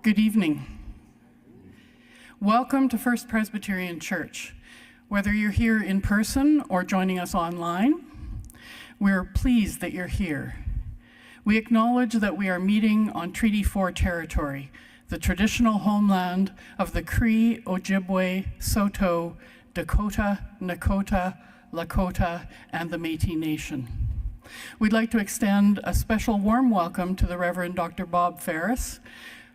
Good evening. Welcome to First Presbyterian Church. Whether you're here in person or joining us online, we're pleased that you're here. We acknowledge that we are meeting on Treaty 4 territory, the traditional homeland of the Cree, Ojibwe, Saulteaux, Dakota, Nakota, Lakota, and the Métis Nation. We'd like to extend a special warm welcome to the Reverend Dr. Bob Faris,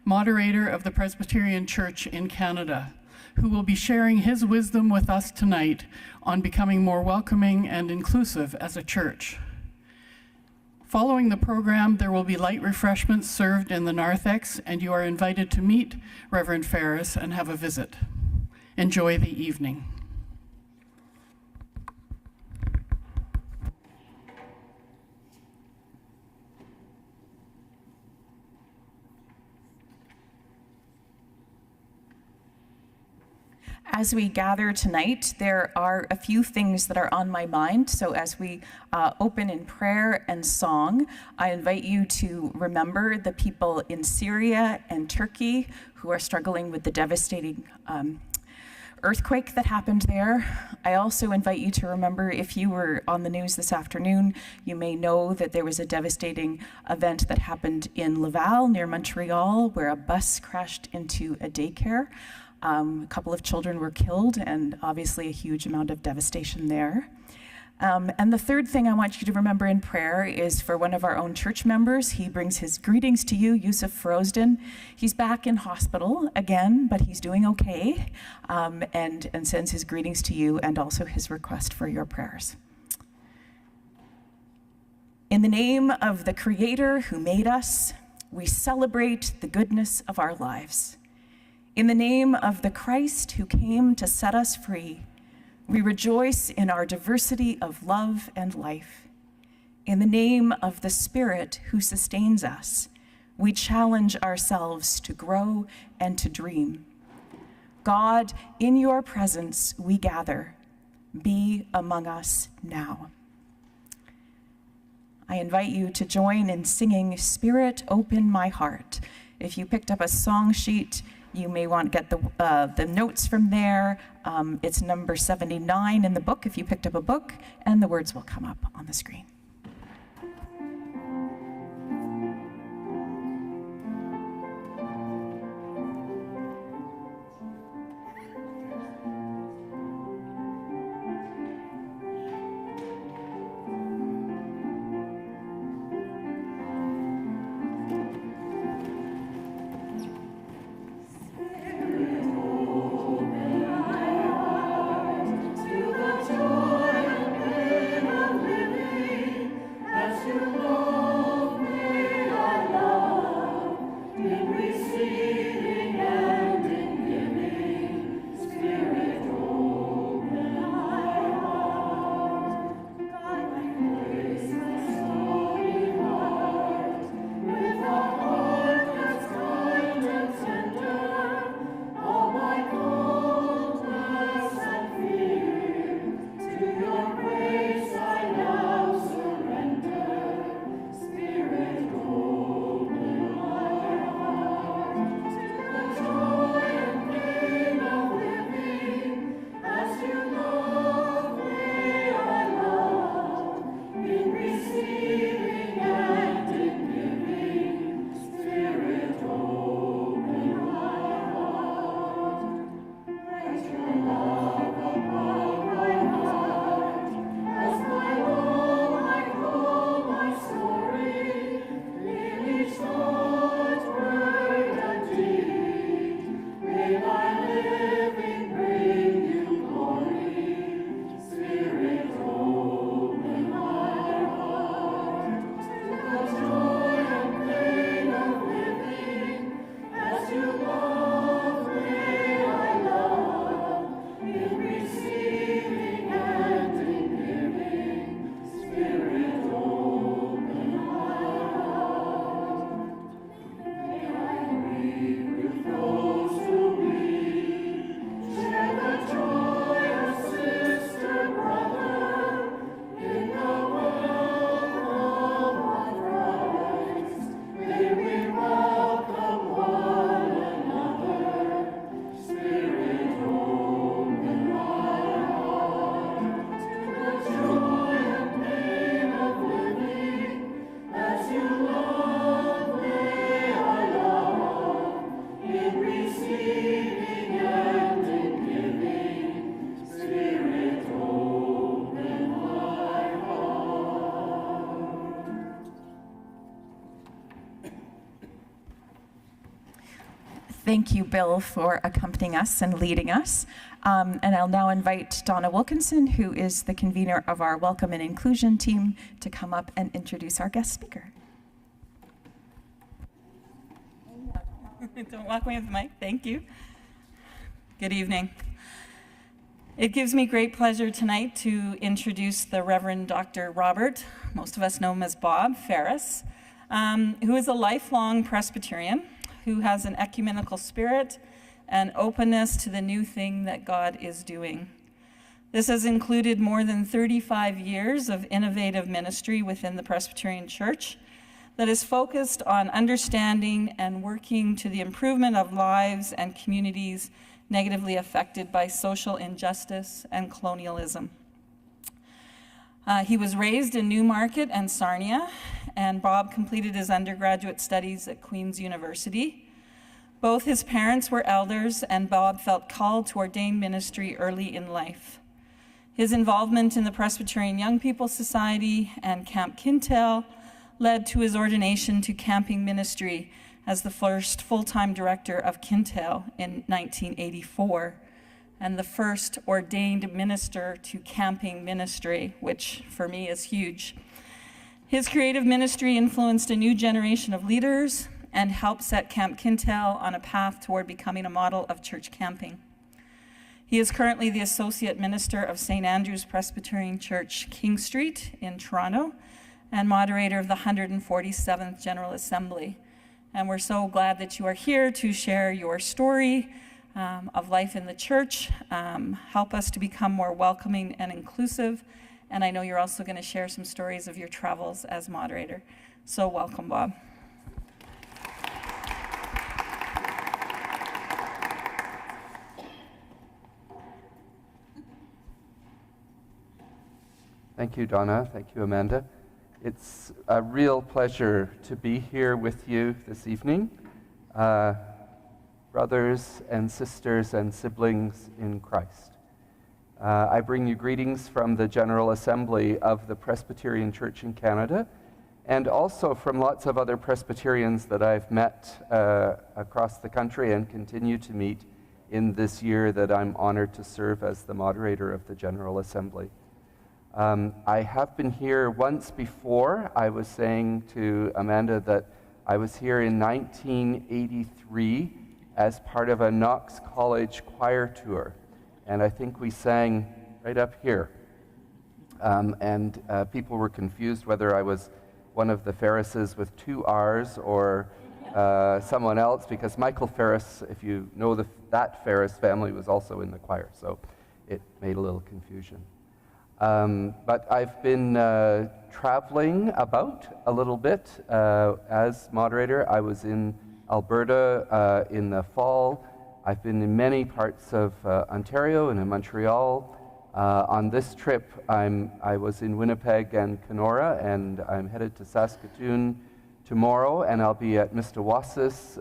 Moderator of the Presbyterian Church in Canada, who will be sharing his wisdom with us tonight on becoming more welcoming and inclusive as a church. Following the program, there will be light refreshments served in the narthex, and you are invited to meet Reverend Faris and have a visit. Enjoy the evening. As we gather tonight, there are a few things that are on my mind. So as we open in prayer and song, I invite you to remember the people in Syria and Turkey who are struggling with the devastating earthquake that happened there. I also invite you to remember, if you were on the news this afternoon, you may know that there was a devastating event that happened in Laval near Montreal, where a bus crashed into a daycare. A couple of children were killed, and obviously a huge amount of devastation there. And the third thing I want you to remember in prayer is for one of our own church members. He brings his greetings to you, Yusuf Ferozden. He's back in hospital again, but he's doing okay, and sends his greetings to you and also his request for your prayers. In the name of the Creator who made us, we celebrate the goodness of our lives. In the name of the Christ who came to set us free, we rejoice in our diversity of love and life. In the name of the Spirit who sustains us, we challenge ourselves to grow and to dream. God, in your presence we gather. Be among us now. I invite you to join in singing Spirit, Open My Heart. If you picked up a song sheet, you may want to get the notes from there. It's number 79 in the book if you picked up a book, and the words will come up on the screen. Joy and pain of living. Thank you, Bill, for accompanying us and leading us. And I'll now invite Donna Wilkinson, who is the convener of our Welcome and Inclusion team, to come up and introduce our guest speaker. Don't walk away with the mic. Thank you. Good evening. It gives me great pleasure tonight to introduce the Reverend Dr. Robert, most of us know him as Bob Faris, who is a lifelong Presbyterian, who has an ecumenical spirit and openness to the new thing that God is doing. This has included more than 35 years of innovative ministry within the Presbyterian Church that is focused on understanding and working to the improvement of lives and communities negatively affected by social injustice and colonialism. He was raised in Newmarket and Sarnia, and Bob completed his undergraduate studies at Queen's University. Both his parents were elders, and Bob felt called to ordain ministry early in life. His involvement in the Presbyterian Young People Society and Camp Kintail led to his ordination to camping ministry as the first full-time director of Kintail in 1984, and the first ordained minister to camping ministry, which for me is huge. His creative ministry influenced a new generation of leaders and helped set Camp Kintail on a path toward becoming a model of church camping. He is currently the Associate Minister of St. Andrew's Presbyterian Church, King Street in Toronto, and moderator of the 147th General Assembly. And we're so glad that you are here to share your story of life in the church, help us to become more welcoming and inclusive. And I know you're also going to share some stories of your travels as moderator. So welcome, Bob. Thank you, Donna. Thank you, Amanda. It's a real pleasure to be here with you this evening, brothers and sisters and siblings in Christ. I bring you greetings from the General Assembly of the Presbyterian Church in Canada, and also from lots of other Presbyterians that I've met across the country and continue to meet in this year that I'm honored to serve as the moderator of the General Assembly. I have been here once before. I was saying to Amanda that I was here in 1983 as part of a Knox College choir tour, and I think we sang right up here. And people were confused whether I was one of the Farises with 2 R's or someone else, because Michael Faris, if you know that Faris family, was also in the choir, so it made a little confusion. But I've been traveling about a little bit as moderator. I was in Alberta in the fall. I've been in many parts of Ontario and in Montreal. On this trip, I was in Winnipeg and Kenora, and I'm headed to Saskatoon tomorrow, and I'll be at Mistawassis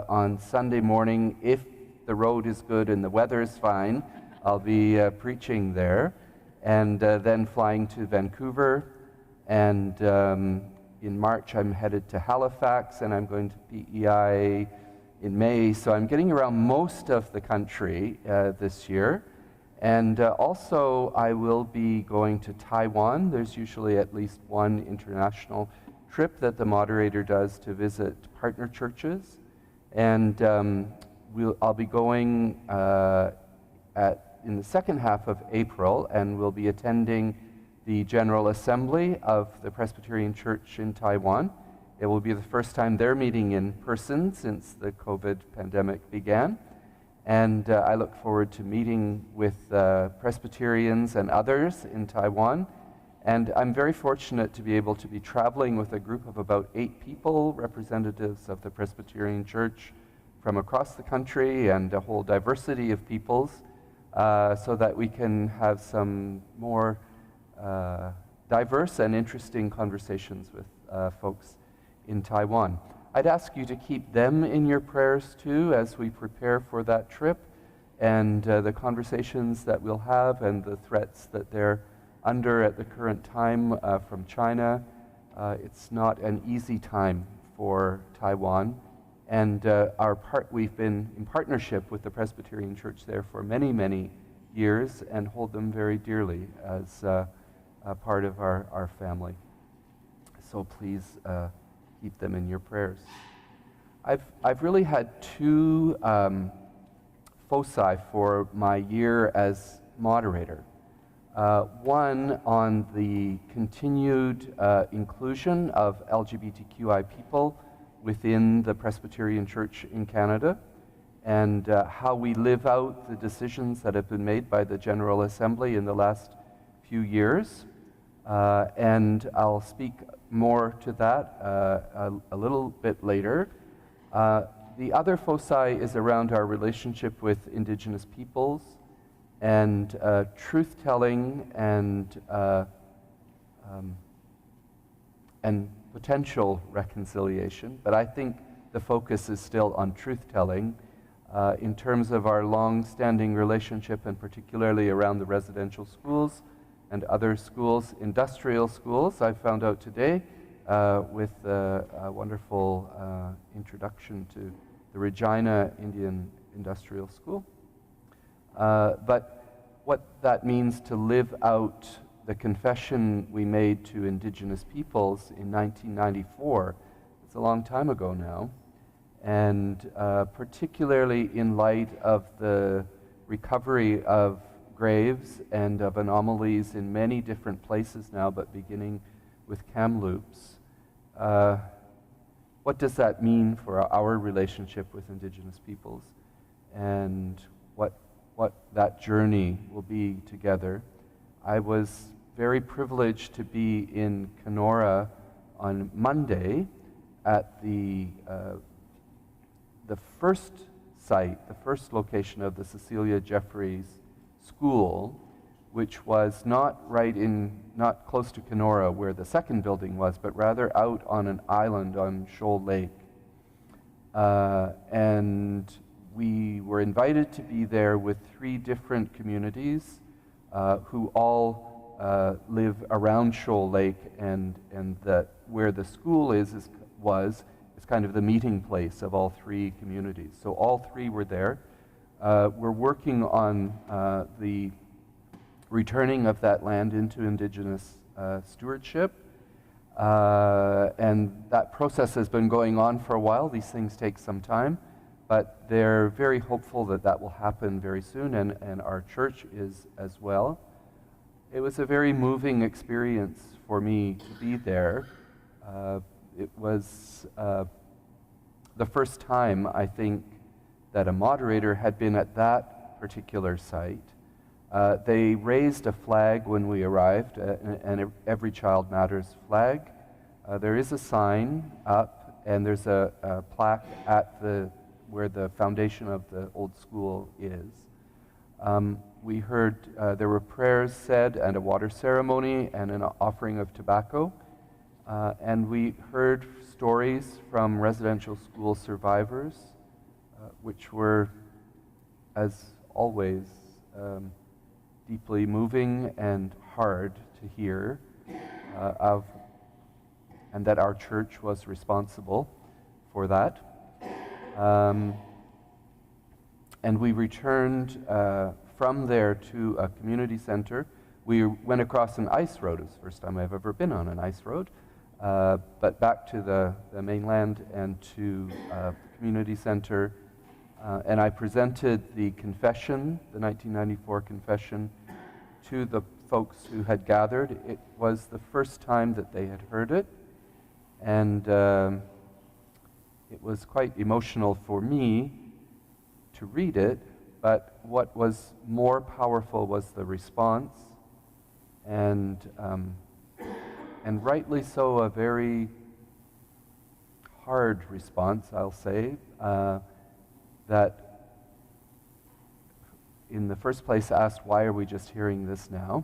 on Sunday morning. If the road is good and the weather is fine, I'll be preaching there. And then flying to Vancouver, and in March I'm headed to Halifax, and I'm going to PEI in May, so I'm getting around most of the country this year. And also I will be going to Taiwan. There's usually at least one international trip that the moderator does to visit partner churches, and I'll be going in the second half of April, and we'll be attending the General Assembly of the Presbyterian Church in Taiwan. It will be the first time they're meeting in person since the COVID pandemic began. And I look forward to meeting with Presbyterians and others in Taiwan. And I'm very fortunate to be able to be traveling with a group of about 8 people, representatives of the Presbyterian Church from across the country, and a whole diversity of peoples, so that we can have some more diverse and interesting conversations with folks in Taiwan. I'd ask you to keep them in your prayers too as we prepare for that trip, and the conversations that we'll have and the threats that they're under at the current time from China. It's not an easy time for Taiwan, And we've been in partnership with the Presbyterian Church there for many, many years and hold them very dearly as a part of our family. So please keep them in your prayers. I've really had two foci for my year as moderator. One on the continued inclusion of LGBTQI people within the Presbyterian Church in Canada, and how we live out the decisions that have been made by the General Assembly in the last few years. And I'll speak more to that a little bit later. The other foci is around our relationship with Indigenous peoples and truth-telling and potential reconciliation. But I think the focus is still on truth-telling in terms of our long-standing relationship, and particularly around the residential schools and other schools, industrial schools, I found out today with a wonderful introduction to the Regina Indian Industrial School. But what that means to live out the confession we made to Indigenous peoples in 1994, it's a long time ago now, and particularly in light of the recovery of graves and of anomalies in many different places now, but beginning with Kamloops. What does that mean for our relationship with Indigenous peoples, and what that journey will be together? I was very privileged to be in Kenora on Monday at the first site, the first location of the Cecilia Jeffreys School, which was not close to Kenora where the second building was, but rather out on an island on Shoal Lake. And we were invited to be there with 3 different communities who all live around Shoal Lake, and that where the school is kind of the meeting place of all 3 communities. So all 3 were there. We're working on the returning of that land into Indigenous stewardship. And that process has been going on for a while. These things take some time, but they're very hopeful that that will happen very soon, and our church is as well. It was a very moving experience for me to be there. It was the first time, I think, that a moderator had been at that particular site. They raised a flag when we arrived, an Every Child Matters flag. There is a sign up, and there's a plaque at where the foundation of the old school is. We heard there were prayers said, and a water ceremony, and an offering of tobacco. And we heard stories from residential school survivors, which were, as always, deeply moving and hard to hear, and that our church was responsible for that. And we returned from there to a community center. We went across an ice road. It was the first time I've ever been on an ice road. But back to the mainland and to the community center. And I presented the confession, the 1994 confession, to the folks who had gathered. It was the first time that they had heard it. And it was quite emotional for me to read it, but what was more powerful was the response, and rightly so, a very hard response, I'll say, that in the first place asked, why are we just hearing this now?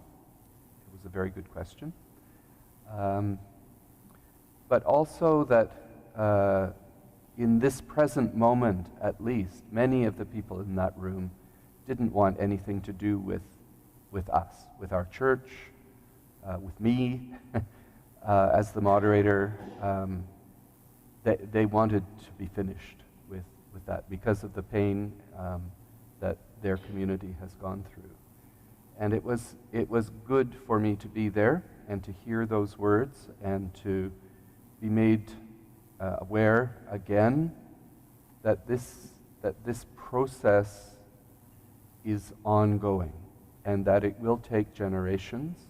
It was a very good question. But also that in this present moment, at least, many of the people in that room didn't want anything to do with us, with our church, with me as the moderator. They wanted to be finished. with that because of the pain that their community has gone through. And it was good for me to be there and to hear those words and to be made aware again that this process is ongoing and that it will take generations,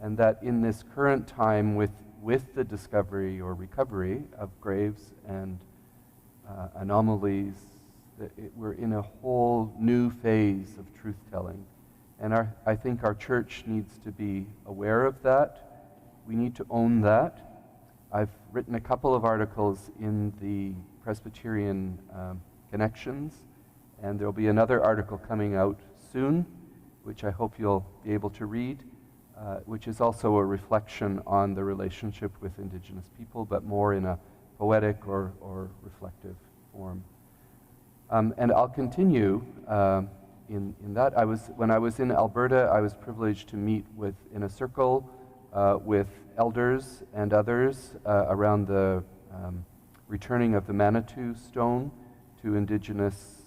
and that in this current time with the discovery or recovery of graves and anomalies, we're in a whole new phase of truth-telling. And I think our church needs to be aware of that. We need to own that. I've written a couple of articles in the Presbyterian Connections, and there'll be another article coming out soon, which I hope you'll be able to read, which is also a reflection on the relationship with Indigenous people, but more in a poetic or reflective form. And I'll continue in that. When I was in Alberta, I was privileged to meet in a circle with elders and others around the returning of the Manitou stone to Indigenous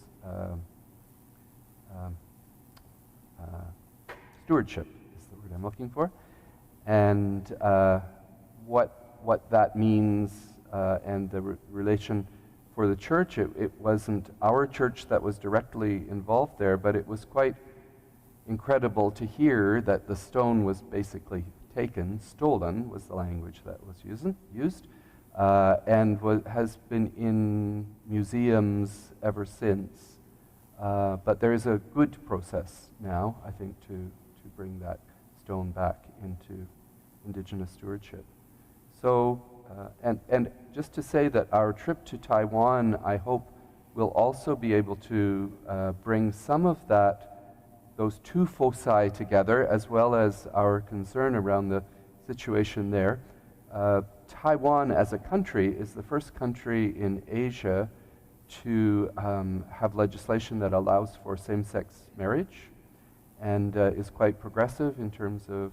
stewardship is the word I'm looking for, and what that means and the relation for the church. It wasn't our church that was directly involved there, but it was quite incredible to hear that the stone was basically stolen was the language that was used, and has been in museums ever since. But there is a good process now, I think, to bring that stone back into Indigenous stewardship. So, and just to say that our trip to Taiwan, I hope, will also be able to bring some of those two foci together, as well as our concern around the situation there. Taiwan as a country is the first country in Asia to have legislation that allows for same-sex marriage, and is quite progressive in terms of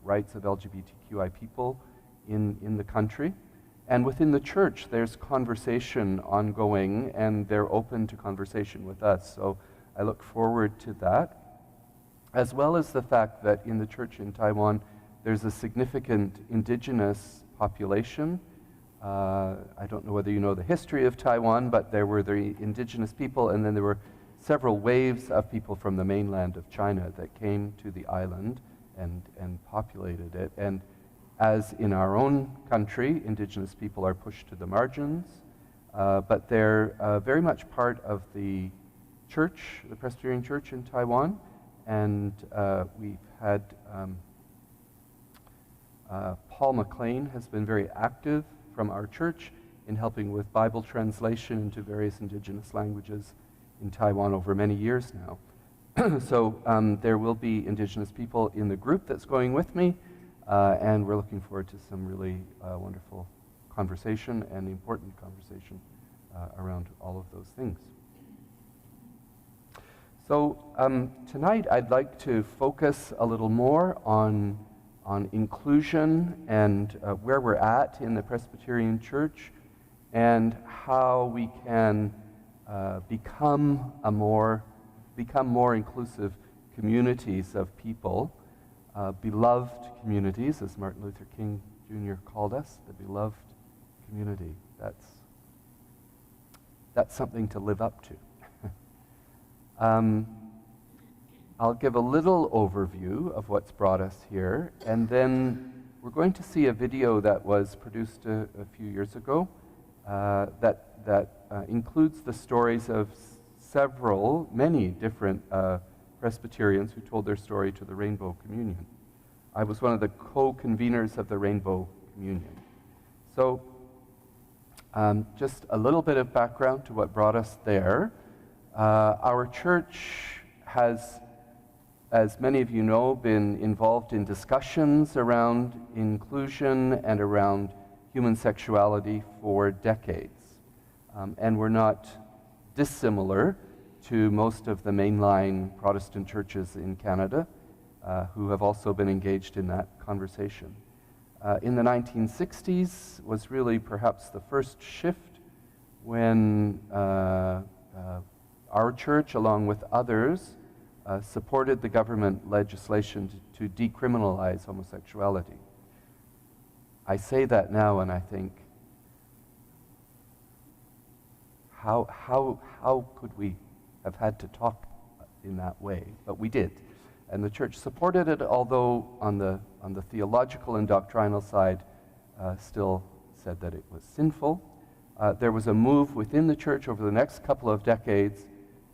rights of LGBTQI people in the country. And within the church, there's conversation ongoing, and they're open to conversation with us. So I look forward to that, as well as the fact that in the church in Taiwan, there's a significant Indigenous population. I don't know whether you know the history of Taiwan, but there were the Indigenous people, and then there were several waves of people from the mainland of China that came to the island and populated it. And as in our own country, Indigenous people are pushed to the margins, but they're very much part of the church, the Presbyterian Church in Taiwan, and we've had Paul McLean has been very active from our church in helping with Bible translation into various Indigenous languages in Taiwan over many years now. So there will be Indigenous people in the group that's going with me, and we're looking forward to some really wonderful conversation and important conversation around all of those things. So tonight I'd like to focus a little more on inclusion and where we're at in the Presbyterian Church, and how we can become more inclusive communities of people, beloved communities, as Martin Luther King Jr. called us, the beloved community. That's something to live up to. I'll give a little overview of what's brought us here, and then we're going to see a video that was produced a few years ago that includes the stories of many different Presbyterians who told their story to the Rainbow Communion. I was one of the co-conveners of the Rainbow Communion. So just a little bit of background to what brought us there. Our church has, as many of you know, been involved in discussions around inclusion and around human sexuality for decades. And we're not dissimilar to most of the mainline Protestant churches in Canada who have also been engaged in that conversation. In the 1960s was really perhaps the first shift when our church, along with others, supported the government legislation to decriminalize homosexuality. I say that now and I think, how could we have had to talk in that way? But we did. And the church supported it, although on the theological and doctrinal side still said that it was sinful. There was a move within the church over the next couple of decades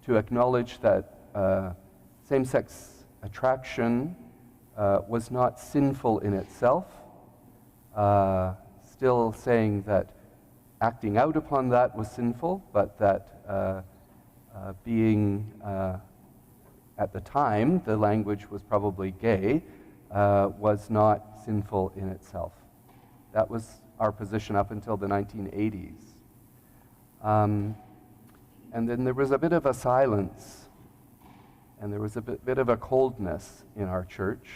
to acknowledge that same-sex attraction was not sinful in itself, still saying that acting out upon that was sinful, but that being, at the time, the language was probably gay, was not sinful in itself. That was our position up until the 1980s. And then there was a bit of a silence, and there was a bit of a coldness in our church,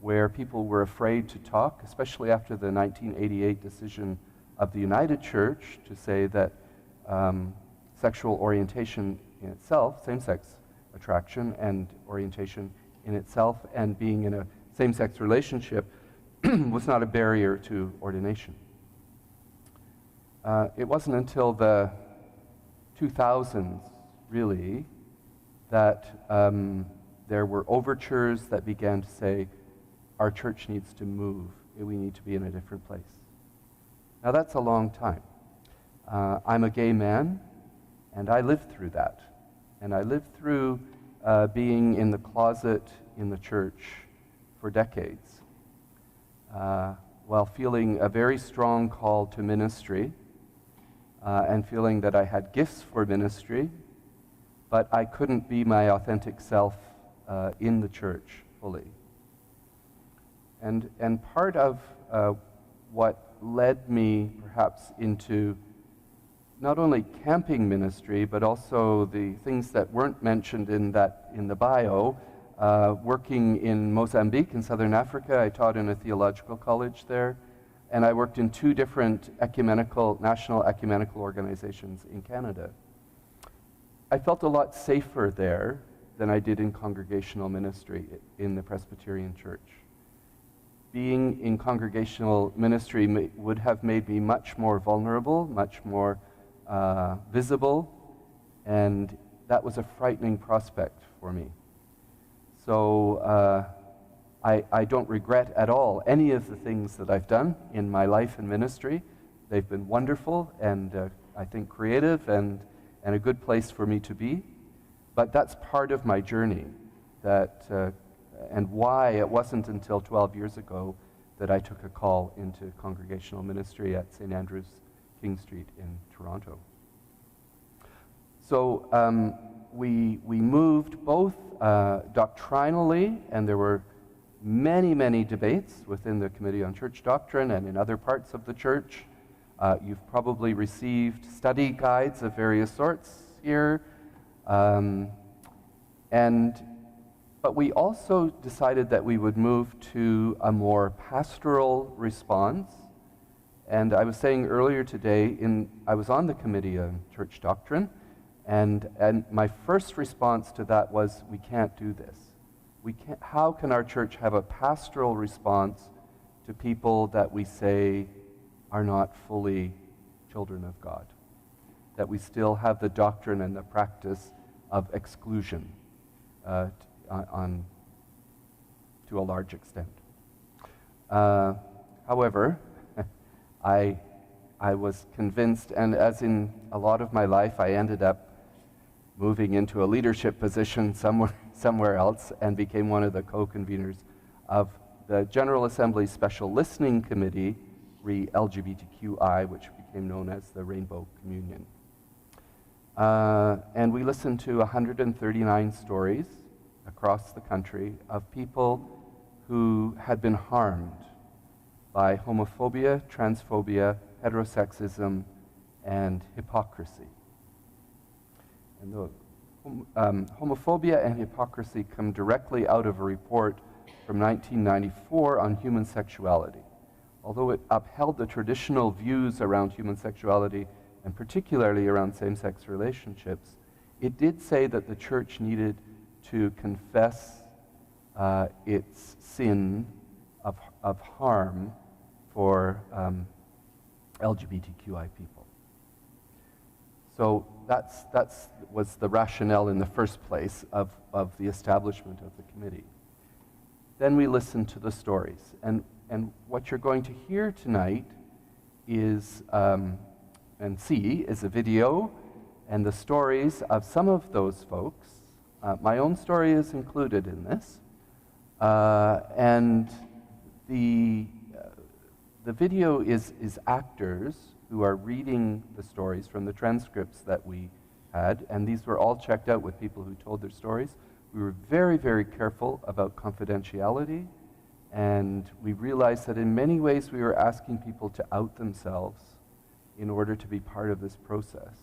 where people were afraid to talk, especially after the 1988 decision of the United Church to say that sexual orientation in itself, same-sex attraction and orientation in itself, and being in a same-sex relationship was not a barrier to ordination. It wasn't until the 2000s, really, that there were overtures that began to say, our church needs to move, we need to be in a different place. Now that's a long time. I'm a gay man, and I lived through that. And I lived through being in the closet in the church for decades, while feeling a very strong call to ministry, and feeling that I had gifts for ministry, but I couldn't be my authentic self in the church fully. And part of what led me perhaps into not only camping ministry, but also the things that weren't mentioned in the bio, working in Mozambique in southern Africa. I taught in a theological college there, and I worked in 2 different national ecumenical organizations in Canada. I felt a lot safer there than I did in congregational ministry in the Presbyterian Church. Being in congregational ministry would have made me much more vulnerable, much more visible, and that was a frightening prospect for me. So I don't regret at all any of the things that I've done in my life and ministry. They've been wonderful and I think creative and a good place for me to be. But that's part of my journey, and why it wasn't until 12 years ago that I took a call into congregational ministry at St. Andrew's King Street in Toronto. So we moved both doctrinally, and there were many, many debates within the Committee on Church Doctrine and in other parts of the church. You've probably received study guides of various sorts here. But we also decided that we would move to a more pastoral response. And I was saying earlier today, I was on the Committee on Church Doctrine, and my first response to that was, we can't do this. How can our church have a pastoral response to people that we say are not fully children of God? That we still have the doctrine and the practice of exclusion to a large extent. However, I was convinced, and as in a lot of my life, I ended up moving into a leadership position somewhere else and became one of the co-conveners of the General Assembly's Special Listening Committee, LGBTQI, which became known as the Rainbow Communion. And we listened to 139 stories across the country of people who had been harmed by homophobia, transphobia, heterosexism, and hypocrisy. And the homophobia and hypocrisy come directly out of a report from 1994 on human sexuality. Although it upheld the traditional views around human sexuality and particularly around same-sex relationships, it did say that the church needed to confess its sin of harm for LGBTQI people. So that was the rationale in the first place of the establishment of the committee. Then we listened to the stories. And what you're going to hear tonight is, and see, is a video and the stories of some of those folks. My own story is included in this. And the video is actors who are reading the stories from the transcripts that we had, and these were all checked out with people who told their stories. We were very, very careful about confidentiality, and we realized that in many ways we were asking people to out themselves in order to be part of this process.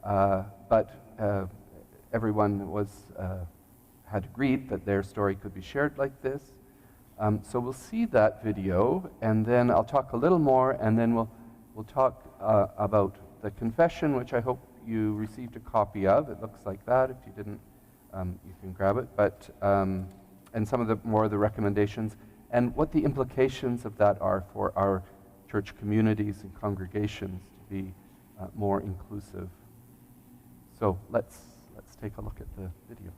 But everyone had agreed that their story could be shared like this. So we'll see that video, and then I'll talk a little more, and then we'll talk about the confession, which I hope you received a copy of. It looks like that. If you didn't, you can grab it. But and some of the recommendations, and what the implications of that are for our church communities and congregations to be more inclusive. So let's take a look at the video.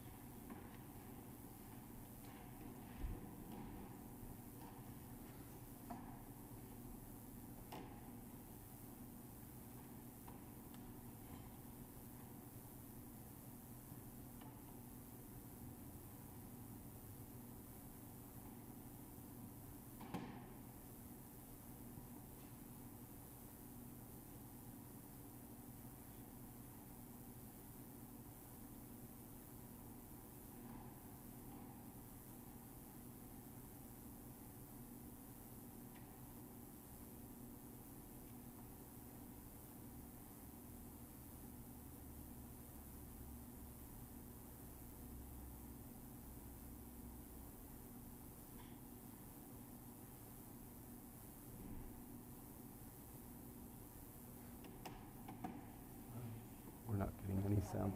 We're not getting any sound.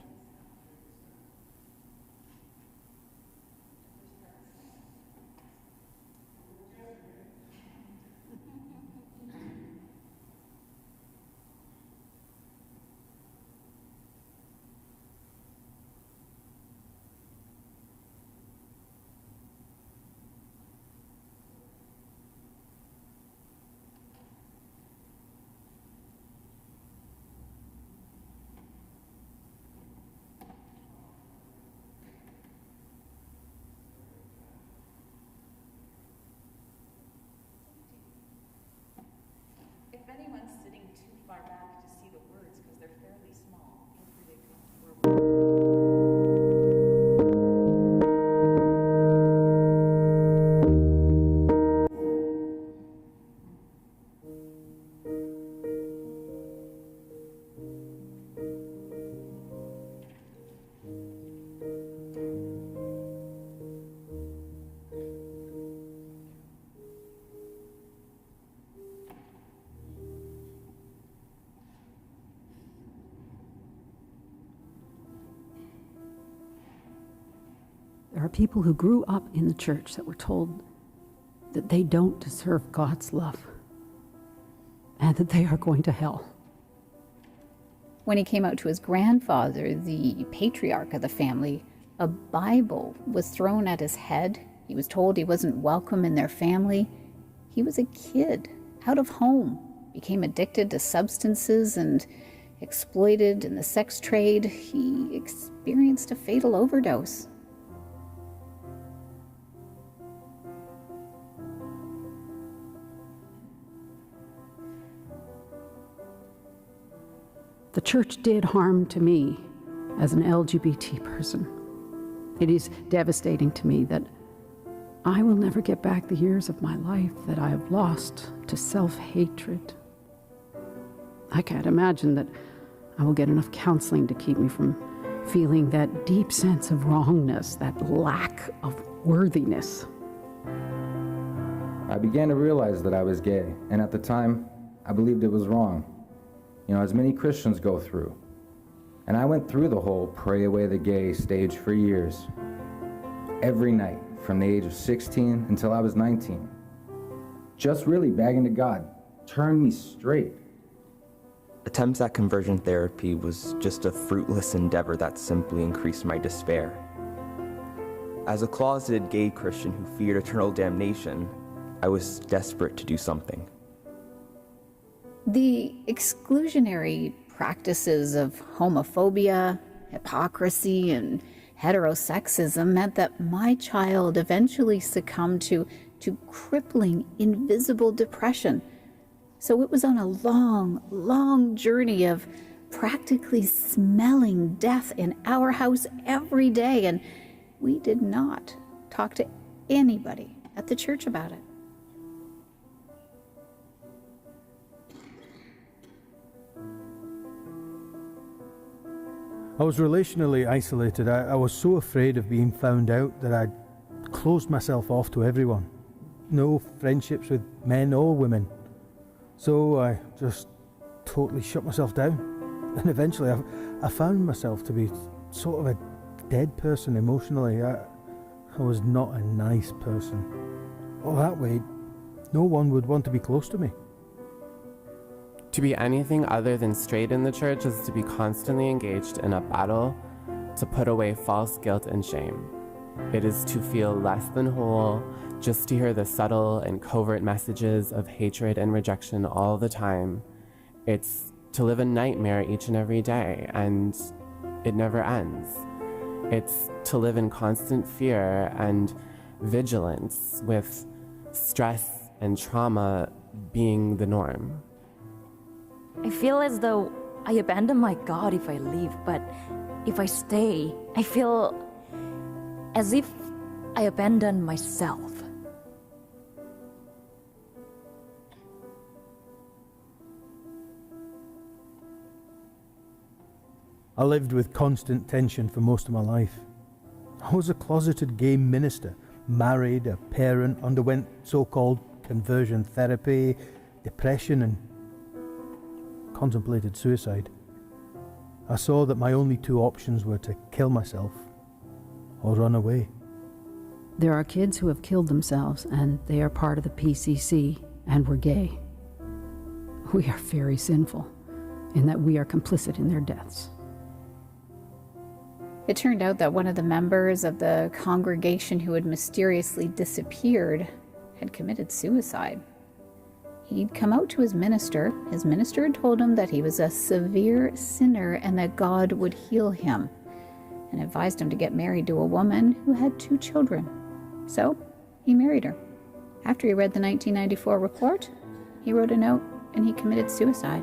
If anyone's sitting too far back to see the words because they're fairly small, feel free to come forward. There are people who grew up in the church that were told that they don't deserve God's love and that they are going to hell. When he came out to his grandfather, the patriarch of the family, a Bible was thrown at his head. He was told he wasn't welcome in their family. He was a kid, out of home, became addicted to substances and exploited in the sex trade. He experienced a fatal overdose. The church did harm to me as an LGBT person. It is devastating to me that I will never get back the years of my life that I have lost to self-hatred. I can't imagine that I will get enough counseling to keep me from feeling that deep sense of wrongness, that lack of worthiness. I began to realize that I was gay, and at the time, I believed it was wrong. as many Christians go through. And I went through the whole pray away the gay stage for years. Every night, from the age of 16 until I was 19. Just really begging to God, turn me straight. Attempts at conversion therapy was just a fruitless endeavor that simply increased my despair. As a closeted gay Christian who feared eternal damnation, I was desperate to do something. The exclusionary practices of homophobia, hypocrisy, and heterosexism meant that my child eventually succumbed to crippling, invisible depression. So it was on a long, long journey of practically smelling death in our house every day, and we did not talk to anybody at the church about it. I was relationally isolated. I was so afraid of being found out that I closed myself off to everyone. No friendships with men or women. So I just totally shut myself down. And eventually I found myself to be sort of a dead person emotionally. I was not a nice person. Well, that way, no one would want to be close to me. To be anything other than straight in the church is to be constantly engaged in a battle to put away false guilt and shame. It is to feel less than whole, just to hear the subtle and covert messages of hatred and rejection all the time. It's to live a nightmare each and every day, and it never ends. It's to live in constant fear and vigilance, with stress and trauma being the norm. I feel as though I abandon my God if I leave, but if I stay, I feel as if I abandon myself. I lived with constant tension for most of my life. I was a closeted gay minister, married, a parent, underwent so-called conversion therapy, depression, and contemplated suicide. I saw that my only two options were to kill myself or run away. There are kids who have killed themselves, and they are part of the PCC, and we're gay. We are very sinful in that we are complicit in their deaths. It turned out that one of the members of the congregation who had mysteriously disappeared had committed suicide. He'd come out to his minister. His minister had told him that he was a severe sinner and that God would heal him, and advised him to get married to a woman who had 2 children. So he married her. After he read the 1994 report, he wrote a note and he committed suicide.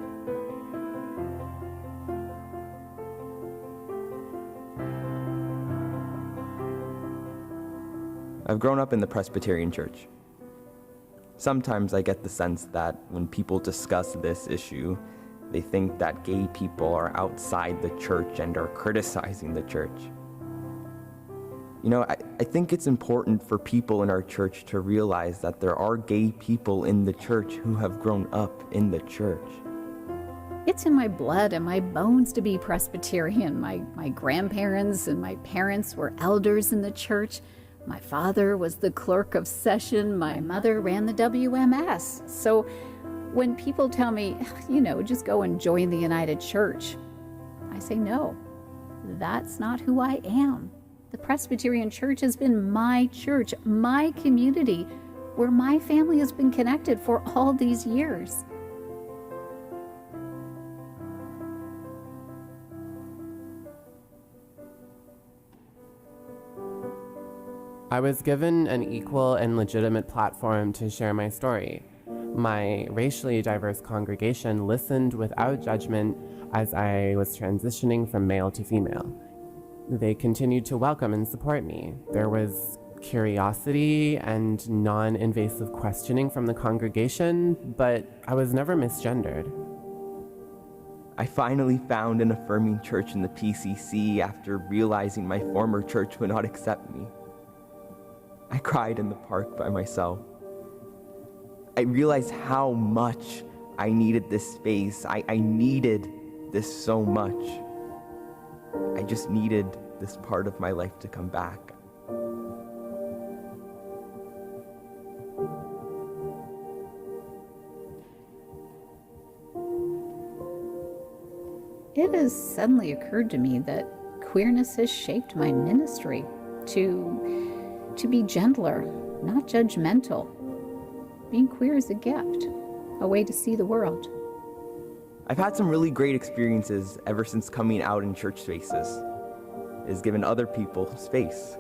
I've grown up in the Presbyterian Church. Sometimes I get the sense that when people discuss this issue, they think that gay people are outside the church and are criticizing the church. I think it's important for people in our church to realize that there are gay people in the church who have grown up in the church. It's in my blood and my bones to be Presbyterian. My grandparents and my parents were elders in the church. My father was the clerk of session. My mother ran the WMS. So when people tell me, just go and join the United Church, I say, no, that's not who I am. The Presbyterian Church has been my church, my community, where my family has been connected for all these years. I was given an equal and legitimate platform to share my story. My racially diverse congregation listened without judgment as I was transitioning from male to female. They continued to welcome and support me. There was curiosity and non-invasive questioning from the congregation, but I was never misgendered. I finally found an affirming church in the PCC after realizing my former church would not accept me. I cried in the park by myself. I realized how much I needed this space. I needed this so much. I just needed this part of my life to come back. It has suddenly occurred to me that queerness has shaped my ministry to be gentler, not judgmental. Being queer is a gift, a way to see the world. I've had some really great experiences ever since coming out in church spaces. It has given other people space.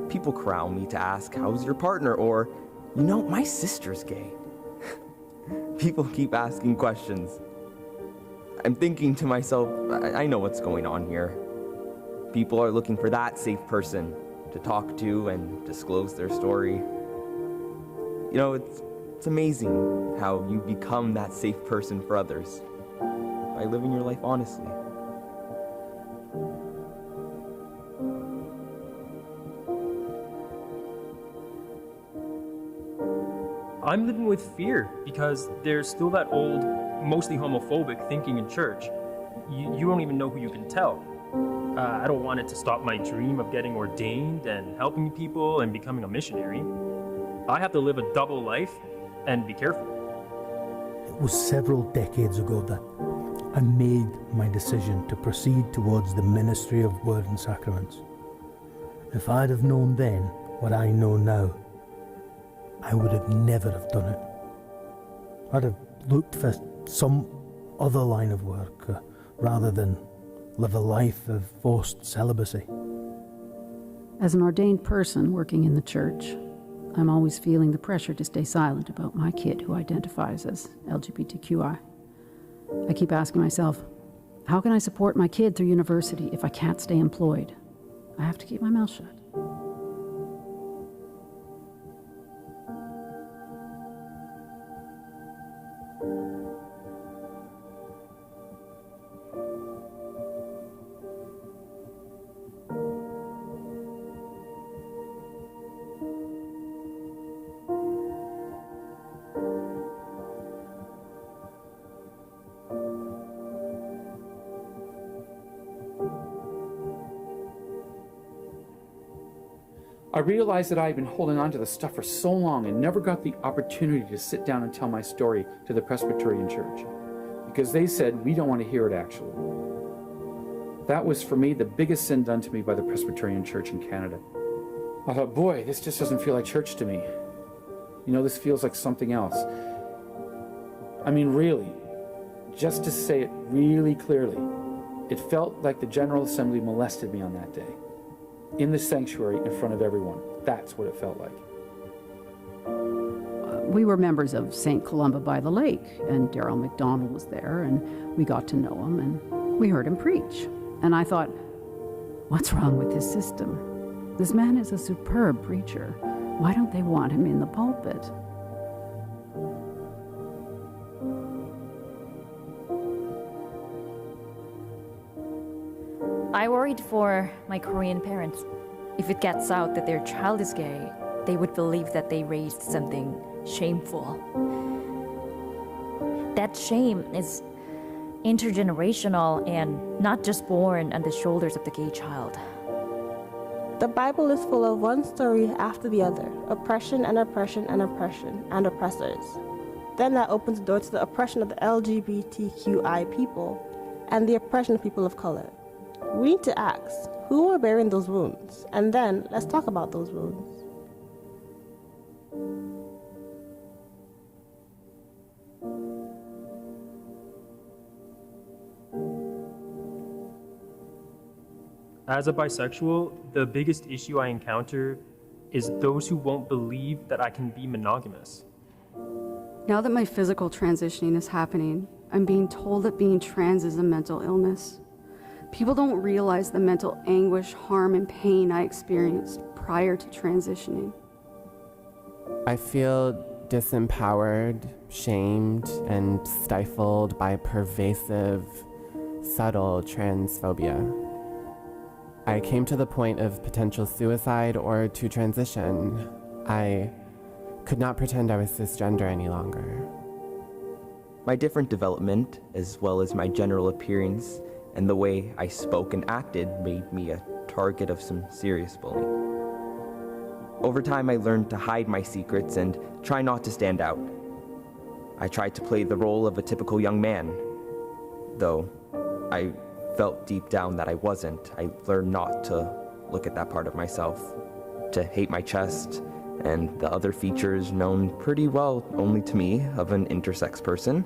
People corral me to ask, "How's your partner?" Or, "My sister's gay." People keep asking questions. I'm thinking to myself, I know what's going on here. People are looking for that safe person to talk to and disclose their story. It's amazing how you become that safe person for others by living your life honestly. I'm living with fear because there's still that old, mostly homophobic thinking in church. You don't even know who you can tell. I don't want it to stop my dream of getting ordained and helping people and becoming a missionary. I have to live a double life and be careful. It was several decades ago that I made my decision to proceed towards the ministry of Word and Sacraments. If I'd have known then what I know now, I would have never have done it. I'd have looked for some other line of work rather than live a life of forced celibacy. As an ordained person working in the church, I'm always feeling the pressure to stay silent about my kid who identifies as LGBTQI. I keep asking myself, how can I support my kid through university if I can't stay employed? I have to keep my mouth shut. I realized that I had been holding on to the stuff for so long and never got the opportunity to sit down and tell my story to the Presbyterian Church, because they said, "We don't want to hear it, actually." That was, for me, the biggest sin done to me by the Presbyterian Church in Canada. I thought, boy, this just doesn't feel like church to me. This feels like something else. I mean, really, just to say it really clearly, it felt like the General Assembly molested me on that day. In the sanctuary in front of everyone. That's what it felt like. We were members of St. Columba by the Lake, and Darrell MacDonald was there, and we got to know him, and we heard him preach. And I thought, what's wrong with this system? This man is a superb preacher. Why don't they want him in the pulpit? I worried for my Korean parents. If it gets out that their child is gay, they would believe that they raised something shameful. That shame is intergenerational and not just born on the shoulders of the gay child. The Bible is full of one story after the other, oppression and oppression and oppression and oppressors. Then that opens the door to the oppression of the LGBTQI people and the oppression of people of color. We need to ask, who are bearing those wounds? And then let's talk about those wounds. As a bisexual, the biggest issue I encounter is those who won't believe that I can be monogamous. Now that my physical transitioning is happening, I'm being told that being trans is a mental illness. People don't realize the mental anguish, harm, and pain I experienced prior to transitioning. I feel disempowered, shamed, and stifled by pervasive, subtle transphobia. I came to the point of potential suicide or to transition. I could not pretend I was cisgender any longer. My different development, as well as my general appearance and the way I spoke and acted, made me a target of some serious bullying. Over time, I learned to hide my secrets and try not to stand out. I tried to play the role of a typical young man, though I felt deep down that I wasn't. I learned not to look at that part of myself, to hate my chest and the other features known pretty well only to me of an intersex person.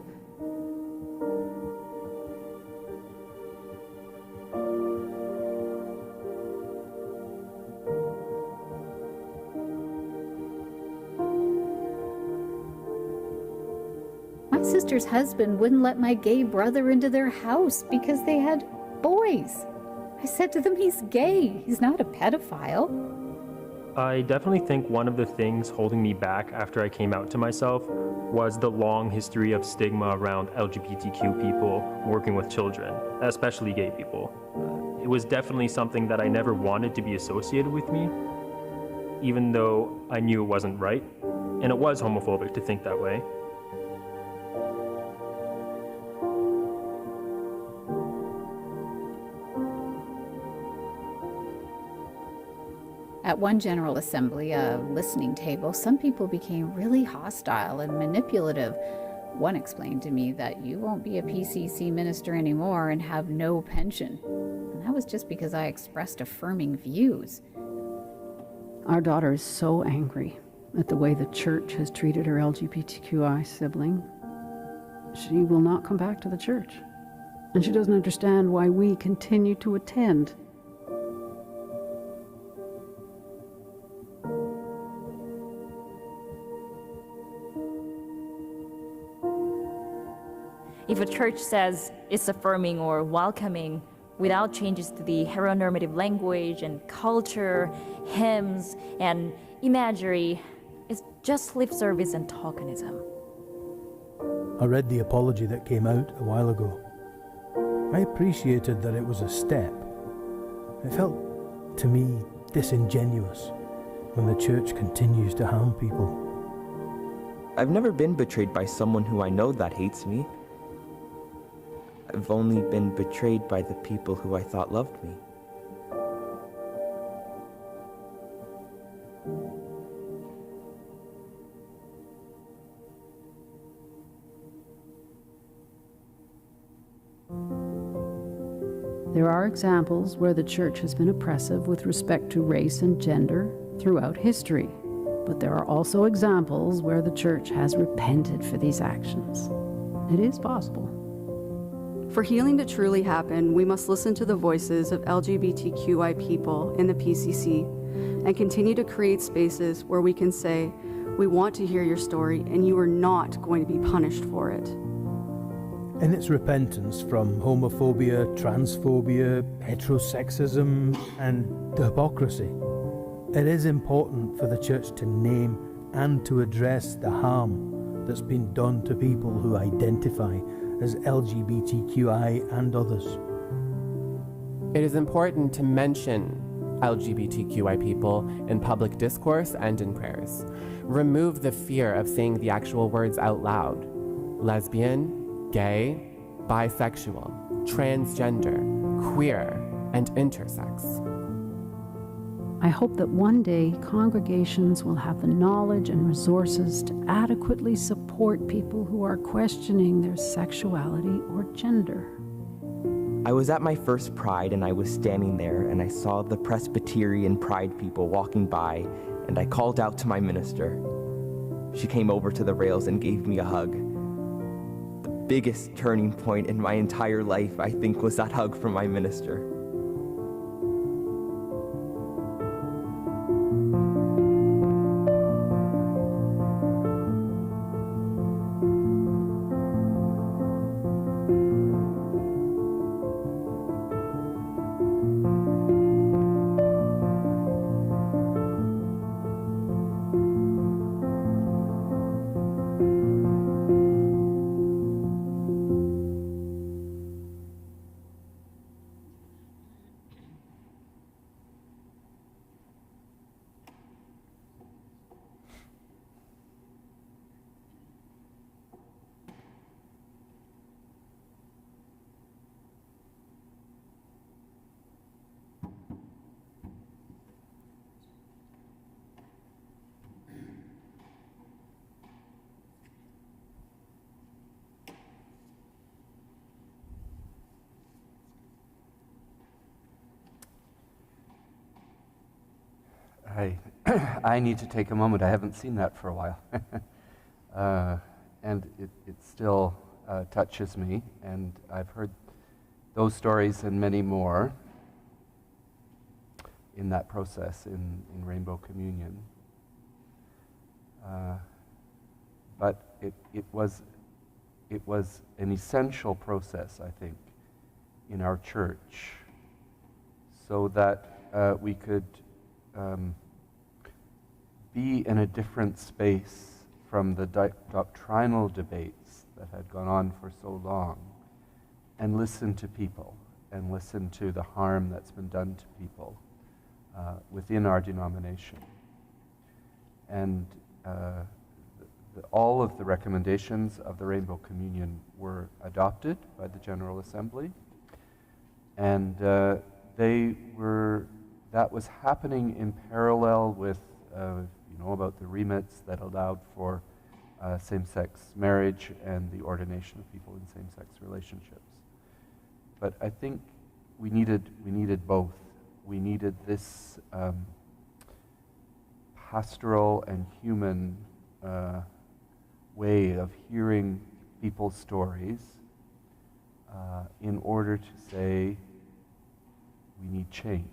My sister's husband wouldn't let my gay brother into their house because they had boys. I said to them, he's gay, he's not a pedophile. I definitely think one of the things holding me back after I came out to myself was the long history of stigma around LGBTQ people working with children, especially gay people. It was definitely something that I never wanted to be associated with me, even though I knew it wasn't right, and it was homophobic to think that way. At one General Assembly, a listening table, some people became really hostile and manipulative. One explained to me that you won't be a PCC minister anymore and have no pension. And that was just because I expressed affirming views. Our daughter is so angry at the way the church has treated her LGBTQI sibling. She will not come back to the church. And she doesn't understand why we continue to attend. If a church says it's affirming or welcoming without changes to the heteronormative language and culture, hymns, and imagery, it's just lip service and tokenism. I read the apology that came out a while ago. I appreciated that it was a step. It felt, to me, disingenuous when the church continues to harm people. I've never been betrayed by someone who I know that hates me. I've only been betrayed by the people who I thought loved me. There are examples where the church has been oppressive with respect to race and gender throughout history, but there are also examples where the church has repented for these actions. It is possible. For healing to truly happen, we must listen to the voices of LGBTQI people in the PCC and continue to create spaces where we can say, we want to hear your story and you are not going to be punished for it. In its repentance from homophobia, transphobia, heterosexism, and the hypocrisy, it is important for the church to name and to address the harm that's been done to people who identify as LGBTQI and others. It is important to mention LGBTQI people in public discourse and in prayers. Remove the fear of saying the actual words out loud. Lesbian, gay, bisexual, transgender, queer, and intersex. I hope that one day congregations will have the knowledge and resources to adequately support people who are questioning their sexuality or gender. I was at my first Pride and I was standing there and I saw the Presbyterian Pride people walking by and I called out to my minister. She came over to the rails and gave me a hug. The biggest turning point in my entire life, I think, was that hug from my minister. I need to take a moment. I haven't seen that for a while. And it still touches me, and I've heard those stories and many more in that process in Rainbow Communion. But it was an essential process, I think, in our church, so that we could be in a different space from the doctrinal debates that had gone on for so long, and listen to people, and listen to the harm that's been done to people within our denomination. And all of the recommendations of the Rainbow Communion were adopted by the General Assembly, and that was happening in parallel with, about the remits that allowed for same-sex marriage and the ordination of people in same-sex relationships. But I think we needed both. We needed this pastoral and human way of hearing people's stories in order to say we need change.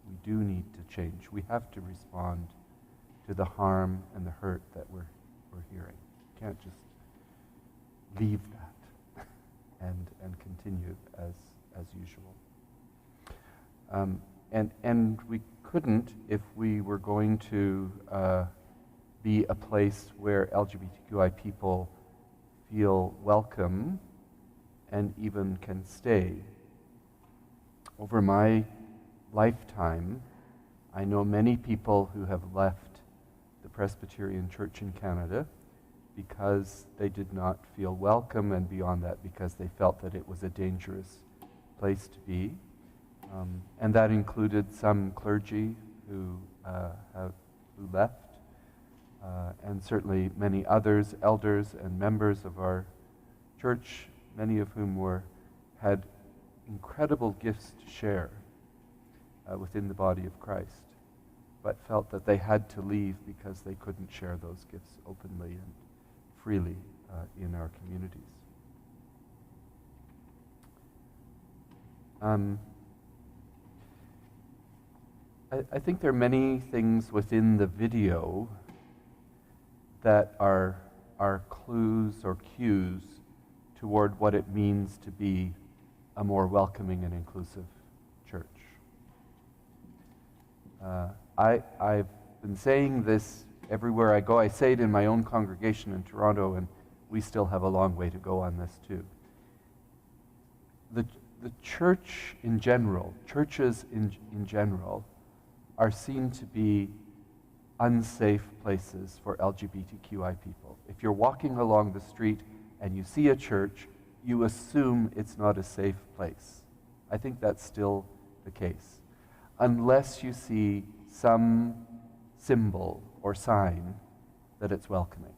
We do need to change. We have to respond to the harm and the hurt that we're hearing. We can't just leave that and continue as usual. And we couldn't if we were going to be a place where LGBTQI people feel welcome and even can stay. Over my lifetime, I know many people who have left the Presbyterian Church in Canada because they did not feel welcome, and beyond that, because they felt that it was a dangerous place to be. And that included some clergy who left, and certainly many others, elders and members of our church, many of whom had incredible gifts to share within the body of Christ, but felt that they had to leave because they couldn't share those gifts openly and freely in our communities. I think there are many things within the video that are clues or cues toward what it means to be a more welcoming and inclusive church. I've been saying this everywhere I go. I say it in my own congregation in Toronto, and we still have a long way to go on this too. The church in general, churches in general, are seen to be unsafe places for LGBTQI people. If you're walking along the street and you see a church, you assume it's not a safe place. I think that's still the case, unless you see some symbol or sign that it's welcoming.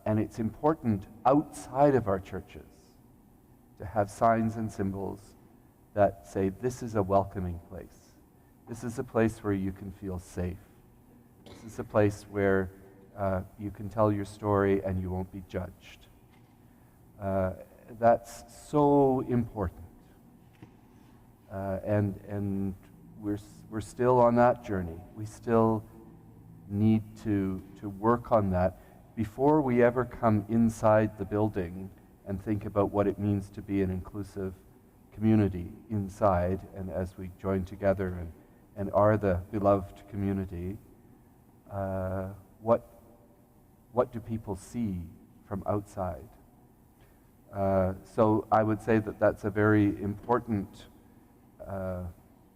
And it's important outside of our churches to have signs and symbols that say this is a welcoming place. This is a place where you can feel safe. This is a place where you can tell your story and you won't be judged. That's so important. And we're still on that journey. We still need to work on that before we ever come inside the building and think about what it means to be an inclusive community inside, and as we join together and are the beloved community, what do people see from outside? So I would say that that's a very important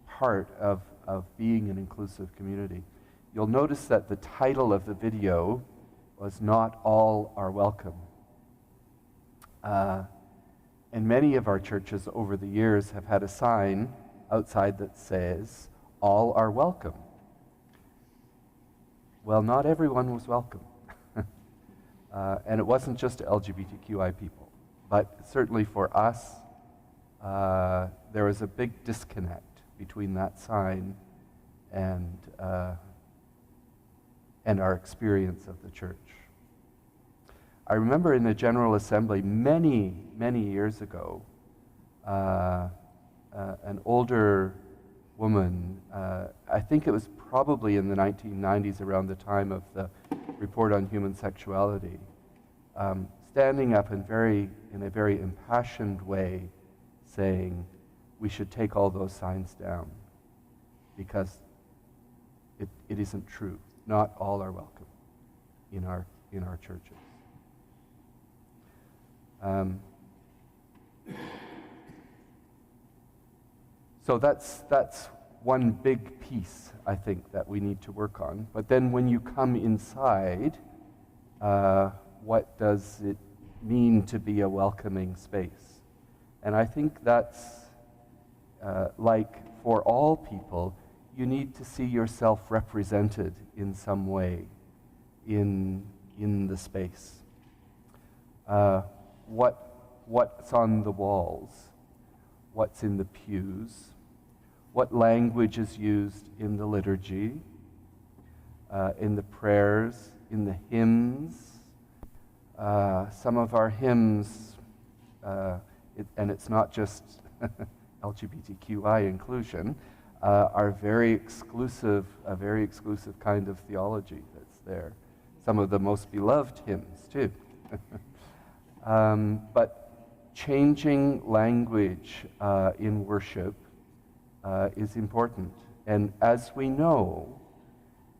part of being an inclusive community. You'll notice that the title of the video was "Not All Are Welcome." And many of our churches over the years have had a sign outside that says, "All are welcome." Well, not everyone was welcome. And it wasn't just LGBTQI people, but certainly for us, there was a big disconnect between that sign and our experience of the church. I remember in the General Assembly many, many years ago, an older woman, I think it was probably in the 1990s around the time of the Report on Human Sexuality, standing up in a very impassioned way saying we should take all those signs down because it isn't true. Not all are welcome in our churches. So that's one big piece, I think, that we need to work on. But then when you come inside, what does it mean to be a welcoming space? And I think that's like for all people, you need to see yourself represented in some way in the space. What's on the walls? What's in the pews? What language is used in the liturgy, in the prayers, in the hymns? Some of our hymns, and it's not just LGBTQI inclusion, are a very exclusive kind of theology that's there. Some of the most beloved hymns, too. But changing language in worship is important. And as we know,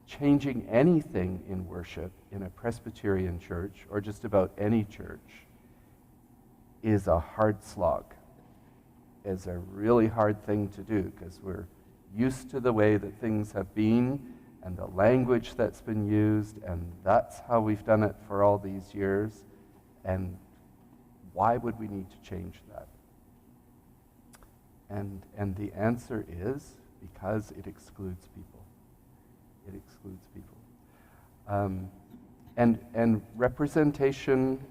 changing anything in worship in a Presbyterian church, or just about any church, is a hard slog. It's a really hard thing to do because we're used to the way that things have been and the language that's been used, and that's how we've done it for all these years. And why would we need to change that? And the answer is because it excludes people. It excludes people. And representation